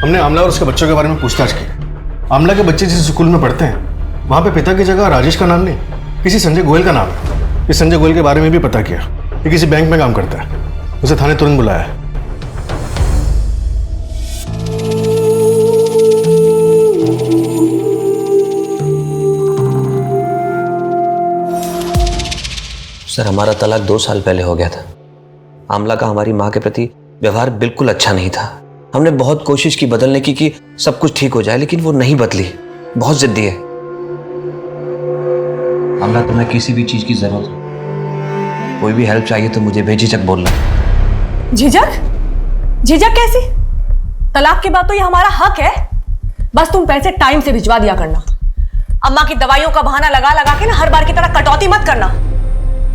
L: हमने आमला और उसके बच्चों के बारे में पूछताछ की। आमला के बच्चे जिस स्कूल में पढ़ते हैं वहां पे पिता की जगह राजेश का नाम नहीं, किसी संजय गोयल का नाम है। इस संजय गोयल के बारे में भी पता किया। ये किसी बैंक में काम करता है। उसे थाने तुरंत बुलाया है।
D: सर हमारा तलाक 2 साल पहले हो गया था। आमला का हमारी माँ के प्रति व्यवहार बिल्कुल अच्छा नहीं था। हमने बहुत कोशिश की बदलने की कि सब कुछ ठीक हो जाए, लेकिन वो नहीं बदली। बहुत जिद्दी है। आमला, तुम्हें किसी भी चीज की जरूरत हो, कोई भी हेल्प चाहिए तो मुझे बेझिझक बोलना।
M: झिझक? झिझक कैसी? तलाक के बाद तो ये हमारा हक है। बस तुम पैसे टाइम से भिजवा दिया करना। अम्मा की दवाइयों का बहाना लगा लगा के ना हर बार की तरह कटौती मत करना,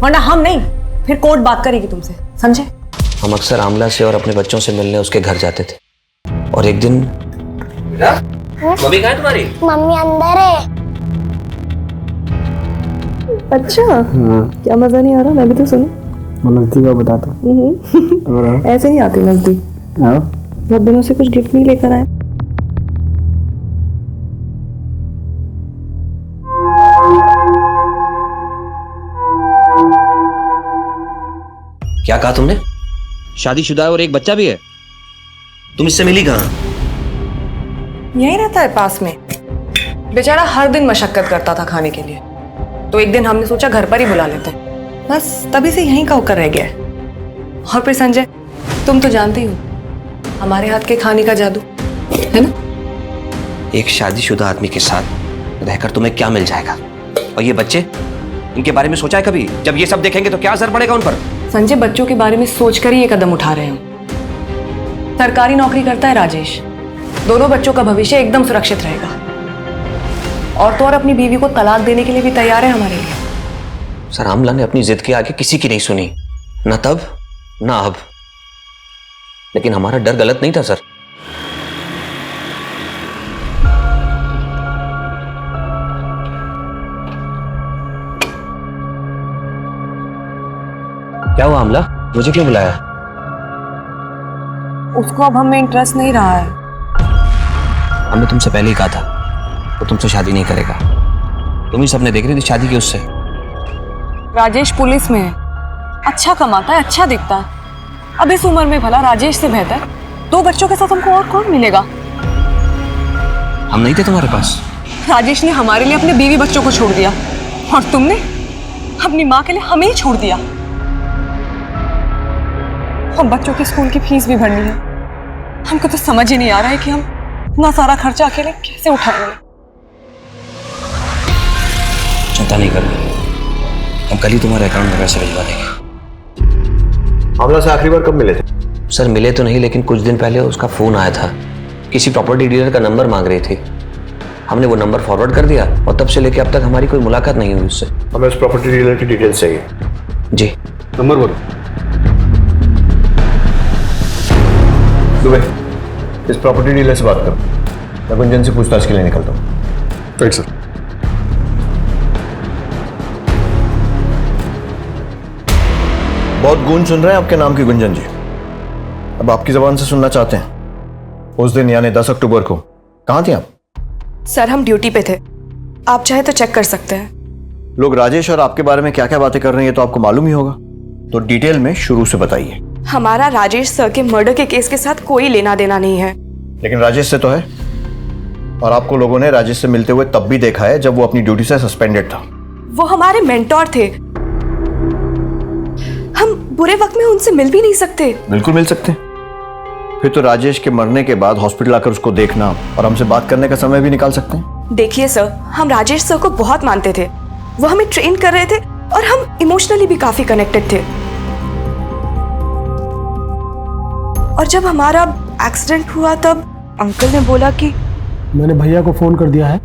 M: वरना हम नहीं फिर कोर्ट बात करेगी तुमसे, समझे?
D: हम अक्सर आमला से और अपने बच्चों से मिलने उसके घर जाते थे। और एक दिन मम्मी कहाँ है तुम्हारी?
E: मम्मी अंदर है।
M: अच्छा, क्या मजा नहीं आ रहा? मैं भी तो सुनूं।
B: मैं नजदीक का बताता हूँ।
M: ऐसे नहीं आती नजदीक। बहुत दिनों से कुछ गिफ्ट नहीं लेकर आए।
D: क्या कहा तुमने? शादीशुदा है और एक बच्चा भी है। तुम इससे मिली कहाँ?
M: यही रहता है पास में। बेचारा हर दिन मशक्कत करता था खाने के लिए, तो एक दिन हमने सोचा घर पर ही बुला लेते। बस तभी से यहीं का होकर रह गया। और फिर संजय, तुम तो जानते ही हो हमारे हाथ के खाने का जादू, है ना?
D: एक शादीशुदा आदमी के साथ रहकर तुम्हें क्या मिल जाएगा? और ये बच्चे, इनके बारे में सोचा है कभी? जब ये सब देखेंगे तो क्या असर पड़ेगा उन पर?
M: संजय, बच्चों के बारे में सोचकर ही ये कदम उठा रहे हैं। सरकारी नौकरी करता है राजेश। दोनों बच्चों का भविष्य एकदम सुरक्षित रहेगा। और तो और अपनी बीवी को तलाक देने के लिए भी तैयार है हमारे लिए।
D: सर, आमला ने अपनी जिद के आगे किसी की नहीं सुनी, ना तब ना अब। लेकिन हमारा डर गलत नहीं था सर। क्या हुआ आमला? मुझे क्यों बुलाया?
M: उसको अब हमें इंटरेस्ट नहीं रहा है।
D: हमने तुमसे पहले ही कहा था वो तुमसे शादी नहीं करेगा। तुम ही सबने देख रही थी शादी की उससे।
M: राजेश पुलिस में है, अच्छा कमाता है, अच्छा दिखता है। अब इस उम्र में भला राजेश से बेहतर 2 बच्चों के साथ हमको और कौन मिलेगा?
D: हम नहीं थे तुम्हारे पास?
M: राजेश ने हमारे लिए अपने बीवी बच्चों को छोड़ दिया, और तुमने अपनी माँ के लिए हमें ही छोड़ दिया। हम बच्चों की स्कूल की फीस भी भरनी है। हमको तो समझ ही नहीं आ रहा है कि हम इतना सारा खर्चा अकेले कैसे उठाएंगे।
D: चिंता नहीं करनी, हम कल ही तुम्हारे अकाउंट में पैसे भिजवा देंगे।
Q: आमला से आखिरी बार कब मिले थे?
D: सर मिले तो नहीं, लेकिन कुछ दिन पहले उसका फोन आया था। किसी प्रॉपर्टी डीलर का नंबर मांग रही थी। हमने वो नंबर फॉरवर्ड कर दिया और तब से लेकर अब तक हमारी कोई मुलाकात नहीं हुई उससे।
Q: हमें उस प्रॉपर्टी डीलर की डिटेल्स चाहिए।
D: जी।
L: नंबर बोलो।
Q: दुबे, इस प्रॉपर्टी डीलर से बात करो। मैं गुंजन से पूछताछ के लिए निकलता हूँ।
H: Right sir.
Q: बहुत गूंज सुन रहे हैं आपके नाम की गुंजन जी। अब आपकी जबान से सुनना चाहते हैं। उस दिन यानी 10 अक्टूबर को कहाँ थे आप?
M: सर, हम ड्यूटी पे थे। आप चाहे तो चेक कर सकते हैं।
Q: लोग राजेश और आपके बारे में क्या क्या बातें कर रही हैं तो आपको मालूम ही होगा, तो डिटेल में शुरू से बताइए।
M: हमारा राजेश सर के मर्डर के केस के साथ कोई लेना देना नहीं है।
Q: लेकिन राजेश से तो है, और आपको लोगों ने राजेश से मिलते हुए तब भी देखा है जब वो अपनी ड्यूटी से सस्पेंडेड था।
M: वो हमारे मेंटोर थे। हम बुरे वक्त में उनसे मिल भी नहीं सकते।
Q: बिल्कुल मिल सकते। फिर तो राजेश के मरने के बाद हॉस्पिटल आकर उसको देखना और हमसे बात करने का समय भी निकाल सकते हैं।
M: देखिए सर, हम राजेश सर को बहुत मानते थे। वो हमें ट्रेन कर रहे थे और हम इमोशनली भी काफी कनेक्टेड थे। और जब हमारा एक्सीडेंट हुआ तब अंकल ने बोला कि
S: मैंने भैया को फोन कर दिया है,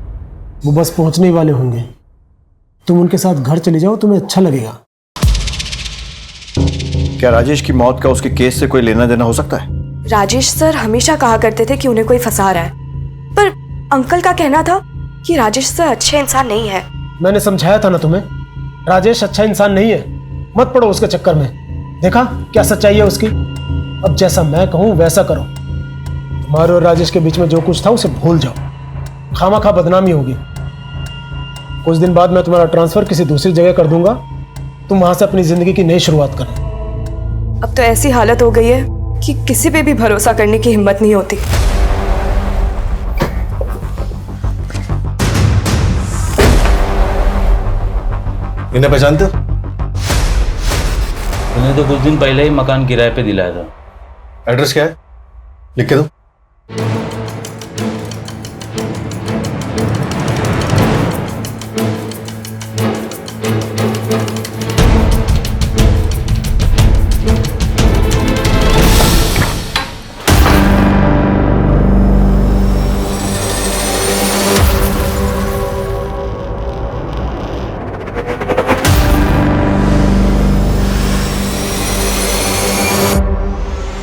S: वो बस पहुंचने ही वाले होंगे। तुम उनके साथ घर चले जाओ, तुम्हें अच्छा लगेगा।
Q: क्या राजेश की मौत का उसके केस से कोई लेना देना हो सकता है?
U: राजेश सर हमेशा कहा करते थे कि उन्हें कोई फंसा रहा है, पर अंकल का कहना था कि राजेश सर अच्छे इंसान नहीं है।
S: मैंने समझाया था ना तुम्हें, राजेश अच्छा इंसान नहीं है, मत पड़ो उसके चक्कर में। देखा क्या सच्चाई है उसकी। अब जैसा मैं कहूँ वैसा करो। तुम्हारे और राजेश के बीच में जो कुछ था उसे भूल जाओ, खामाखा बदनामी होगी। कुछ दिन बाद मैं तुम्हारा ट्रांसफर किसी दूसरी जगह कर दूंगा, तुम वहां से अपनी जिंदगी की नई शुरुआत करना।
U: अब तो ऐसी हालत हो गई है कि किसी पे भी भरोसा करने की हिम्मत नहीं होती।
L: इन्हें पहचानते हो?
E: उन्हें तो कुछ दिन पहले ही मकान किराए पे दिलाया था।
L: एड्रेस क्या है? लिख के दो।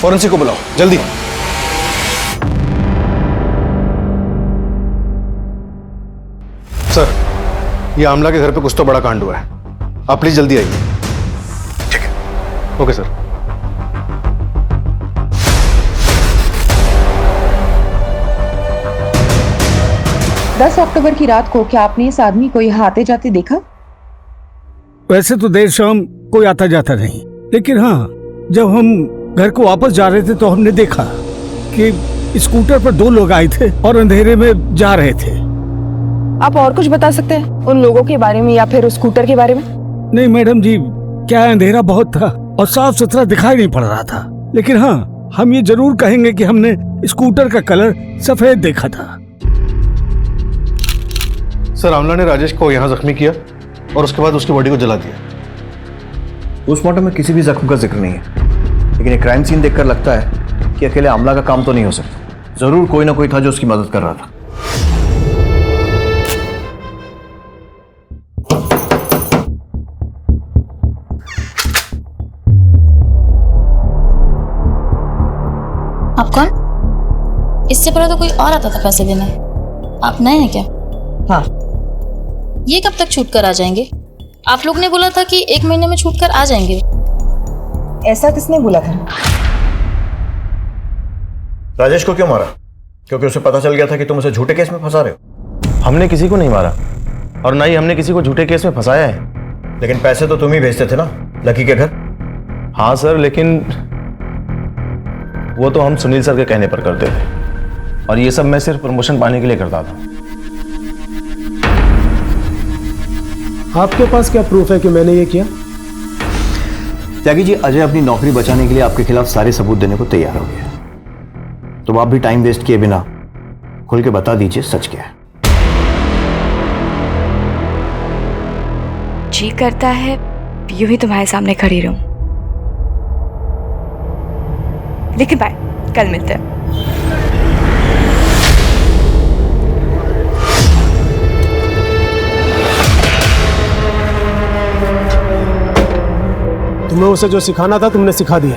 L: फॉरेंसिक को बुलाओ जल्दी। सर, ये आमला के घर पे कुछ तो बड़ा कांड हुआ है, आप प्लीज जल्दी आइए। ठीक है, ओके सर।
P: दस अक्टूबर की रात को क्या आपने इस आदमी को यहाँ आते जाते देखा?
F: वैसे तो देर शाम कोई आता जाता नहीं, लेकिन हाँ, जब हम घर को वापस जा रहे थे तो हमने देखा कि स्कूटर पर दो लोग आए थे और अंधेरे में जा रहे थे।
P: आप और कुछ बता सकते हैं उन लोगों के बारे में या फिर उस स्कूटर के बारे में?
F: नहीं मैडम जी, क्या अंधेरा बहुत था और साफ सुथरा दिखाई नहीं पड़ रहा था, लेकिन हाँ, हम ये जरूर कहेंगे कि हमने स्कूटर का कलर सफेद देखा था।
L: सर, आमला ने राजेश को यहाँ जख्मी किया और उसके बाद उसकी बॉडी को जला दिया।
Q: पोस्टमार्टम में किसी भी जख्म का जिक्र नहीं है, लेकिन एक क्राइम सीन देखकर लगता है कि अकेले आमला का काम तो नहीं हो सकता। जरूर कोई ना कोई था जो उसकी मदद कर रहा था।
T: आप कौन? इससे पहले तो कोई और आता था पैसे देने। आप नए हैं क्या?
P: हाँ।
T: ये कब तक छूट कर आ जाएंगे? आप लोग ने बोला था कि 1 महीने में छूट कर आ जाएंगे।
P: ऐसा किसने बोला था?
Q: राजेश को क्यों मारा? क्योंकि उसे पता चल गया था कि तुम उसे झूठे केस में फंसा रहे हो।
L: हमने किसी को नहीं मारा और ना ही हमने किसी को झूठे केस में फंसाया है।
Q: लेकिन पैसे तो तुम ही भेजते थे ना लकी के घर।
L: हाँ सर, लेकिन वो तो हम सुनील सर के कहने पर करते थे और ये सब मैं सिर्फ प्रमोशन पाने के लिए करता था।
S: आपके पास क्या प्रूफ है कि मैंने ये किया?
Q: त्यागी जी, अजय अपनी नौकरी बचाने के लिए आपके खिलाफ सारे सबूत देने को तैयार हो गया, तो आप भी टाइम वेस्ट किए बिना खुल के बता दीजिए सच क्या है।
U: जी करता है यूं ही तुम्हारे सामने खड़ी रहूं, लेकिन बाय, कल मिलते हैं।
S: तुम्हें उसे जो सिखाना था तुमने सिखा दिया।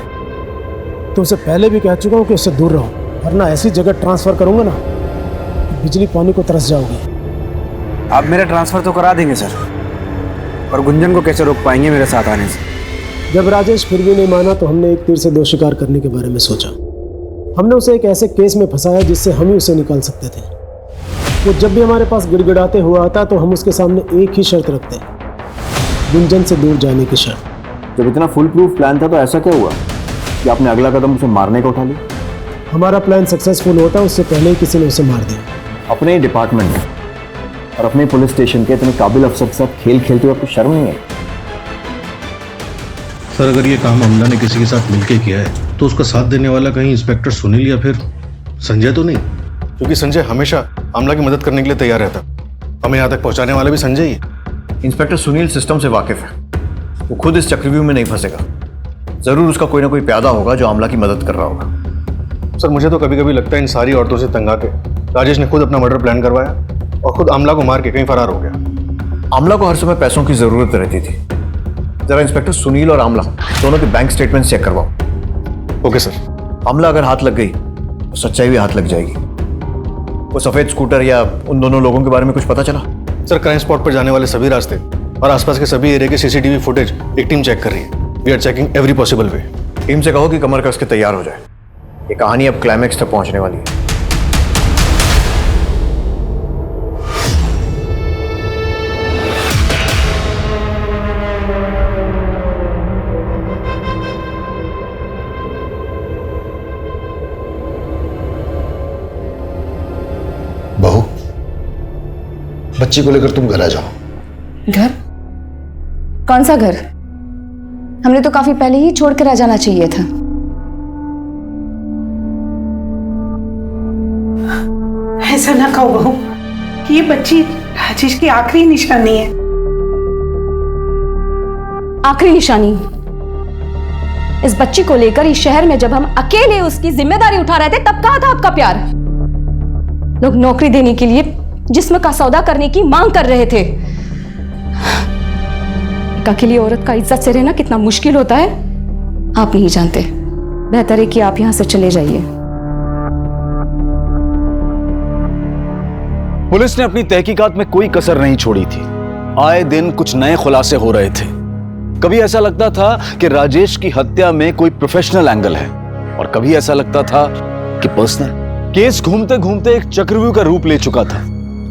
S: तुमसे पहले भी कह चुका हूं कि उससे दूर रहो, वरना ऐसी जगह ट्रांसफर करूंगा ना कि बिजली पानी को तरस जाओगे।
N: आप मेरा ट्रांसफर तो करा देंगे सर, और गुंजन को कैसे रोक पाएंगे मेरे साथ आने से?
S: जब राजेश फिर भी नहीं माना तो हमने एक तीर से दो शिकार करने के बारे में सोचा। हमने उसे एक ऐसे केस में फंसाया जिससे हम ही उसे निकाल सकते थे। वो जब भी हमारे पास गिड़गिड़ाते हुआ आता तो हम उसके सामने एक ही शर्त रखते, गुंजन से दूर जाने की शर्त।
Q: जब इतना फुल प्रूफ प्लान था तो ऐसा क्या हुआ कि आपने अगला कदम उसे मारने का उठा लिया?
S: हमारा प्लान सक्सेसफुल होता उससे पहले ही किसी ने उसे मार दिया।
Q: अपने ही डिपार्टमेंट में और अपने पुलिस स्टेशन के इतने काबिल अफसर के साथ खेल खेलते हुए आपको शर्म नहीं है?
L: सर, अगर ये काम आमला ने किसी के साथ मिलकर किया है तो उसका साथ देने वाला कहीं इंस्पेक्टर सुनील या फिर संजय तो नहीं? क्योंकि संजय हमेशा आमला की मदद करने के लिए तैयार रहता। हमें यहाँ तक पहुँचाने वाला भी संजय ही है।
Q: इंस्पेक्टर सुनील सिस्टम से वाकिफ है, वो खुद इस चक्रव्यूह में नहीं फंसेगा। जरूर उसका कोई ना कोई प्यादा होगा जो आमला की मदद कर रहा होगा।
L: सर, मुझे तो कभी कभी लगता है इन सारी औरतों से तंग आके राजेश ने खुद अपना मर्डर प्लान करवाया और खुद आमला को मार के कहीं फरार हो गया।
Q: आमला को हर समय पैसों की जरूरत रहती थी, जरा इंस्पेक्टर सुनील और आमला दोनों के बैंक स्टेटमेंट चेक करवाओ।
L: Okay sir.
Q: आमला अगर हाथ लग गई तो सच्चाई भी हाथ लग जाएगी। वो सफेद स्कूटर या उन दोनों लोगों के बारे में कुछ पता चला?
L: सर क्राइम स्पॉट पर जाने वाले सभी रास्ते और आसपास के सभी एरिया के सीसीटीवी फुटेज एक टीम चेक कर रही है। We are checking every possible way.
Q: Team से कहो कि कमर कस के तैयार हो जाए। ये कहानी अब क्लाइमैक्स तक पहुंचने वाली है।
H: बहू, बच्ची को लेकर तुम घर आ जाओ।
U: घर? कौन सा घर? हमने तो काफी पहले ही छोड़कर आ जाना चाहिए था।
G: ऐसा ना कहो बहू, ये बच्ची राजेश की आखिरी निशानी है।
U: आखिरी निशानी? इस बच्ची को लेकर इस शहर में जब हम अकेले उसकी जिम्मेदारी उठा रहे थे तब कहा था आपका प्यार। लोग नौकरी देने के लिए जिस्म का सौदा करने की मांग कर रहे थे। एक अकेली औरत का इज्जत से रहना कितना मुश्किल होता है आप नहीं जानते। बेहतर है कि आप यहां से चले जाइए।
C: पुलिस ने अपनी तहकीकात में कोई कसर नहीं छोड़ी थी। आए दिन कुछ नए खुलासे हो रहे थे। कभी ऐसा लगता था कि राजेश की हत्या में कोई प्रोफेशनल एंगल है और कभी ऐसा लगता था कि पर्सनल। केस घूमते घूमते एक चक्रव्यूह का रूप ले चुका था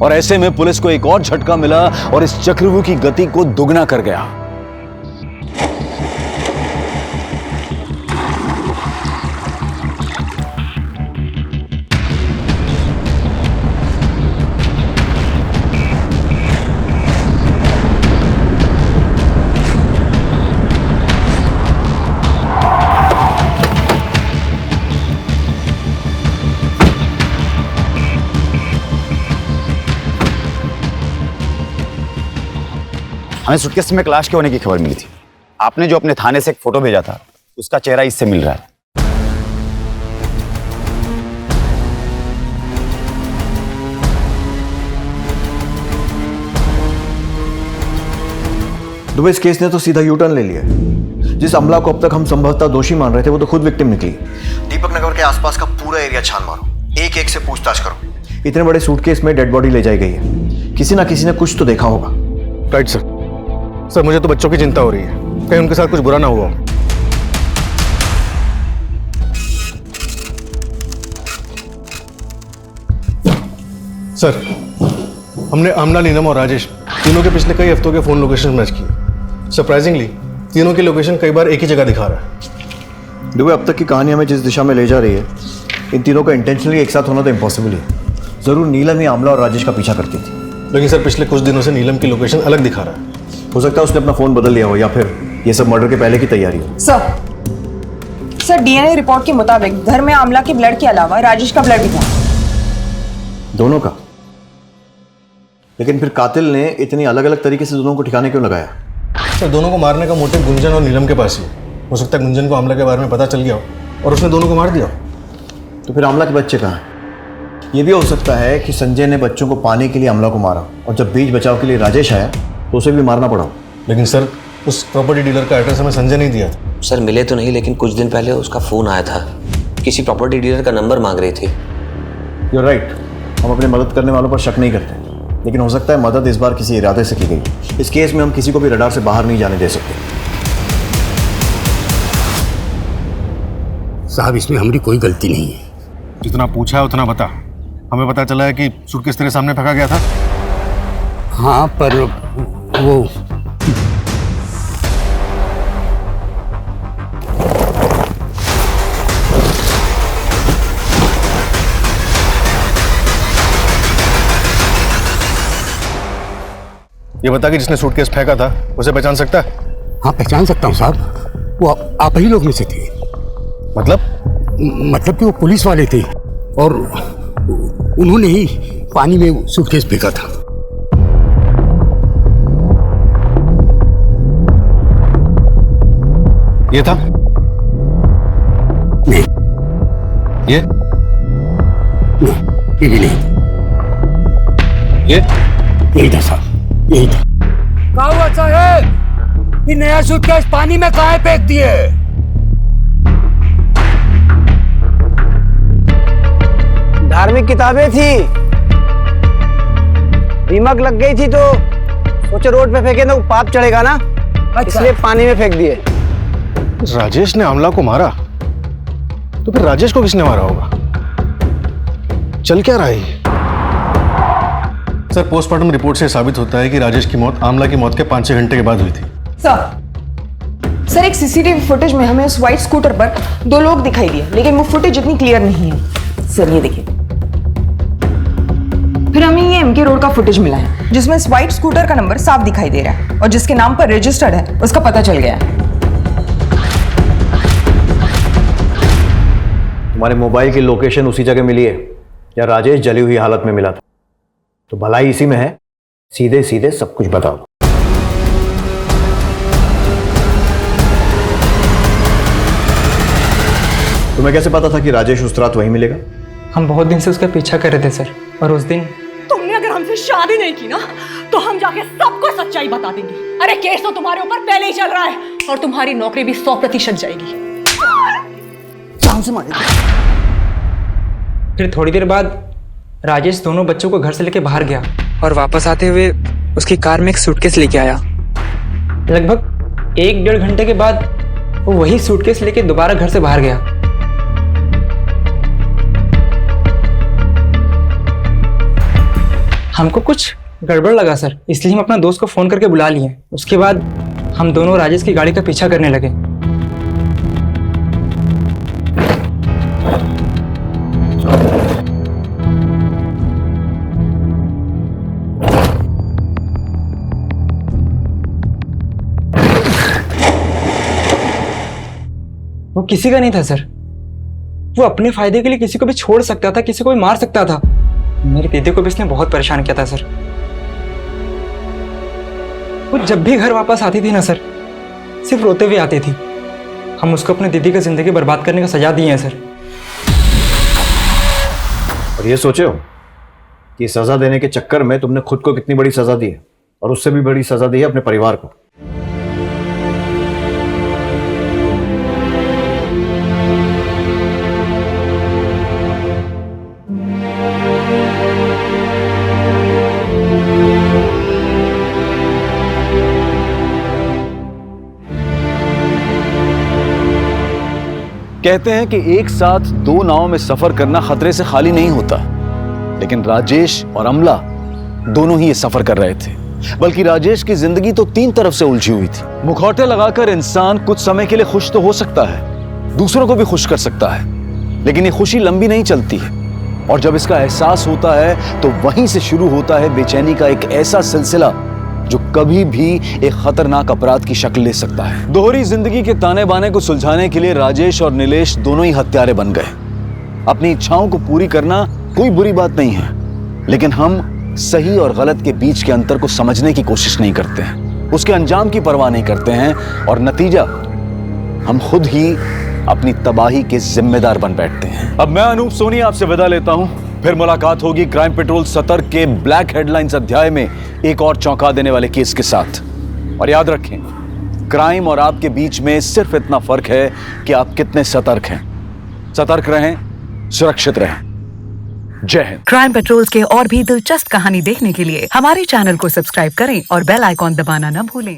C: और ऐसे में पुलिस को एक और झटका मिला और इस चक्रव्यूह की गति को दुगना कर गया।
O: हमें सूटकेस में क्लैश के होने की खबर मिली थी। आपने जो अपने थाने से एक फोटो भेजा था उसका चेहरा इससे मिल रहा है।
Q: दुबे, इस केस ने तो सीधा यू टर्न ले लिया। जिस अमला को अब तक हम संभवतः दोषी मान रहे थे वो तो खुद विक्टिम निकली। दीपक नगर के आसपास का पूरा एरिया छान मारो, एक एक से पूछताछ करो। इतने बड़े सूटकेस में डेड बॉडी ले जाई गई है, किसी ना किसी ने कुछ तो देखा होगा।
L: Right sir. सर मुझे तो बच्चों की चिंता हो रही है, कहीं उनके साथ कुछ बुरा ना हुआ। सर हमने आमना, नीलम और राजेश तीनों के पिछले कई हफ्तों के फोन लोकेशन मैच किए। सरप्राइजिंगली तीनों की लोकेशन कई बार एक ही जगह दिखा रहा है।
Q: दुबे, अब तक की कहानी हमें जिस दिशा में ले जा रही है, इन तीनों का इंटेंशनली एक साथ होना तो इम्पॉसिबल ही है। जरूर नीलम ही आमला और राजेश का पीछा करती थी।
L: लेकिन सर पिछले कुछ दिनों से नीलम की लोकेशन अलग दिखा रहा है।
Q: हो सकता है उसने अपना फोन बदल लिया हो या फिर ये सब मर्डर के पहले की तैयारी हो।
P: सर डीएनए रिपोर्ट के मुताबिक घर में आमला के ब्लड के अलावा राजेश का ब्लड भी था।
Q: दोनों का? लेकिन फिर कातिल ने इतनी अलग अलग तरीके से दोनों को ठिकाने क्यों लगाया?
L: सर दोनों को मारने का मोटिव गुंजन और नीलम के पास ही हो सकता है। गुंजन को आमला के बारे में पता चल गया हो और उसने दोनों को मार दिया।
Q: तो फिर आमला के बच्चे कहाँ हैं? ये भी हो सकता है कि संजय ने बच्चों को पाने के लिए आमला को मारा और जब बीच बचाव के लिए राजेश आया तो उसे भी मारना पड़ा।
L: लेकिन सर उस प्रॉपर्टी डीलर का एड्रेस हमें संजय नहीं दिया था।
D: सर मिले तो नहीं, लेकिन कुछ दिन पहले उसका फोन आया था। किसी प्रॉपर्टी डीलर का नंबर मांग रही थी।
Q: You are right. हम अपने मदद करने वालों पर शक नहीं करते, लेकिन हो सकता है मदद इस बार किसी इरादे से की गई। इस केस में हम किसी को भी रडार से बाहर नहीं जाने दे सकते।
F: साहब इसमें हमारी कोई गलती नहीं है।
L: जितना पूछा है उतना बता। हमें पता चला है कि सूटकेस तेरे सामने फेंका गया था।
F: हाँ पर वो
L: ये बता कि जिसने सूटकेस फेंका था उसे पहचान सकता है?
F: हाँ पहचान सकता हूँ साहब। वो आप ही लोग में से थे। मतलब कि वो पुलिस वाले थे और उन्होंने ही पानी में सूटकेस फेंका था।
L: ये था?
F: नहीं।
L: ये
F: भी नहीं।
L: ये
F: यही था साहब, यही था।
R: क्या हुआ साहेब?
F: ये नया सूटकेस पानी में काहे फेंक दिए?
B: धार्मिक किताबें थी, दीमक लग गई थी तो सोचे रोड पे फेंके तो पाप चढ़ेगा ना, इसलिए पानी में फेंक दिए।
L: राजेश ने आमला को मारा तो फिर राजेश को किसने मारा होगा? चल क्या रहा है ये? सर, पोस्टमार्टम रिपोर्ट से साबित होता है कि राजेश की मौत आमला की मौत के 5-6 घंटे के बाद हुई थी।
P: सर एक सीसीटीवी फुटेज में हमें उस व्हाइट स्कूटर पर 2 लोग दिखाई दिए, लेकिन वो फुटेज इतनी क्लियर नहीं है। सर ये देखिए, फिर हमें ये एमके रोड का फुटेज मिला है जिसमें इस व्हाइट स्कूटर का नंबर साफ दिखाई दे रहा है और जिसके नाम पर रजिस्टर्ड है उसका पता चल गया है।
Q: तुम्हारे मोबाइल की लोकेशन उसी जगह मिली है या राजेश जली हुई हालत में मिला था? तो भलाई इसी में है, सीधे सीधे सब कुछ बताओ। तुम्हें कैसे पता था कि राजेश उस रात वहीं मिलेगा?
A: हम बहुत दिन से उसका पीछा कर रहे थे सर, और उस दिन
K: तुमने अगर हमसे शादी नहीं की ना तो हम जाके सबको सच्चाई बता देंगे। अरे केस तो तुम्हारे ऊपर पहले ही चल रहा है और तुम्हारी नौकरी भी 100% जाएगी।
A: फिर थोड़ी देर बाद राजेश दोनों बच्चों को घर से लेके बाहर गया और वापस आते हुए उसकी कार में एक सूटकेस लेके आया। लगभग 1-1.5 घंटे के बाद वो वही सूटकेस लेके दोबारा घर से बाहर गया। हमको कुछ गड़बड़ लगा सर, इसलिए हम अपना दोस्त को फोन करके बुला लिए। उसके बाद हम दोनों राजेश की गाड़ी का पीछा करने लगे। वो किसी का नहीं था सर, वो अपने फायदे के लिए किसी को भी छोड़ सकता था, किसी को भी मार सकता था। मेरे दीदी को भी इसने बहुत परेशान किया था सर। वो जब भी घर वापस आती थी ना सर, सिर्फ रोते हुए आती थी। हम उसको अपनी दीदी की जिंदगी बर्बाद करने का सजा दिए हैं सर।
Q: और ये सोचे हो कि सजा देने के चक्कर में तुमने खुद को कितनी बड़ी सजा दी है, और उससे भी बड़ी सजा दी है अपने परिवार को।
C: कहते हैं कि एक साथ 2 नावों में सफर करना खतरे से खाली नहीं होता, लेकिन राजेश और अमला दोनों ही ये सफर कर रहे थे। बल्कि राजेश की जिंदगी तो 3 तरफ से उलझी हुई थी। मुखौटे लगाकर इंसान कुछ समय के लिए खुश तो हो सकता है, दूसरों को भी खुश कर सकता है, लेकिन ये खुशी लंबी नहीं चलती है। और जब इसका एहसास होता है तो वहीं से शुरू होता है बेचैनी का एक ऐसा सिलसिला जो कभी भी एक खतरनाक अपराध की शक्ल ले सकता है। दोहरी जिंदगी के ताने बाने को सुलझाने के लिए राजेश और नीलेश दोनों ही हत्यारे बन गए। अपनी इच्छाओं को पूरी करना कोई बुरी बात नहीं है, लेकिन हम सही और गलत के बीच के अंतर को समझने की कोशिश नहीं करते हैं, उसके अंजाम की परवाह नहीं करते हैं, और नतीजा हम खुद ही अपनी तबाही के जिम्मेदार बन बैठते हैं। अब मैं अनूप सोनी आपसे विदा लेता हूं, फिर मुलाकात होगी क्राइम पेट्रोल सतर्क के ब्लैक हेडलाइंस अध्याय में एक और चौंका देने वाले केस के साथ। और याद रखें, क्राइम और आपके बीच में सिर्फ इतना फर्क है कि आप कितने सतर्क हैं। सतर्क रहें, सुरक्षित रहें। जय हिंद।
R: क्राइम पेट्रोल के और भी दिलचस्प कहानी देखने के लिए हमारे चैनल को सब्सक्राइब करें और बेल आइकॉन दबाना न भूलें।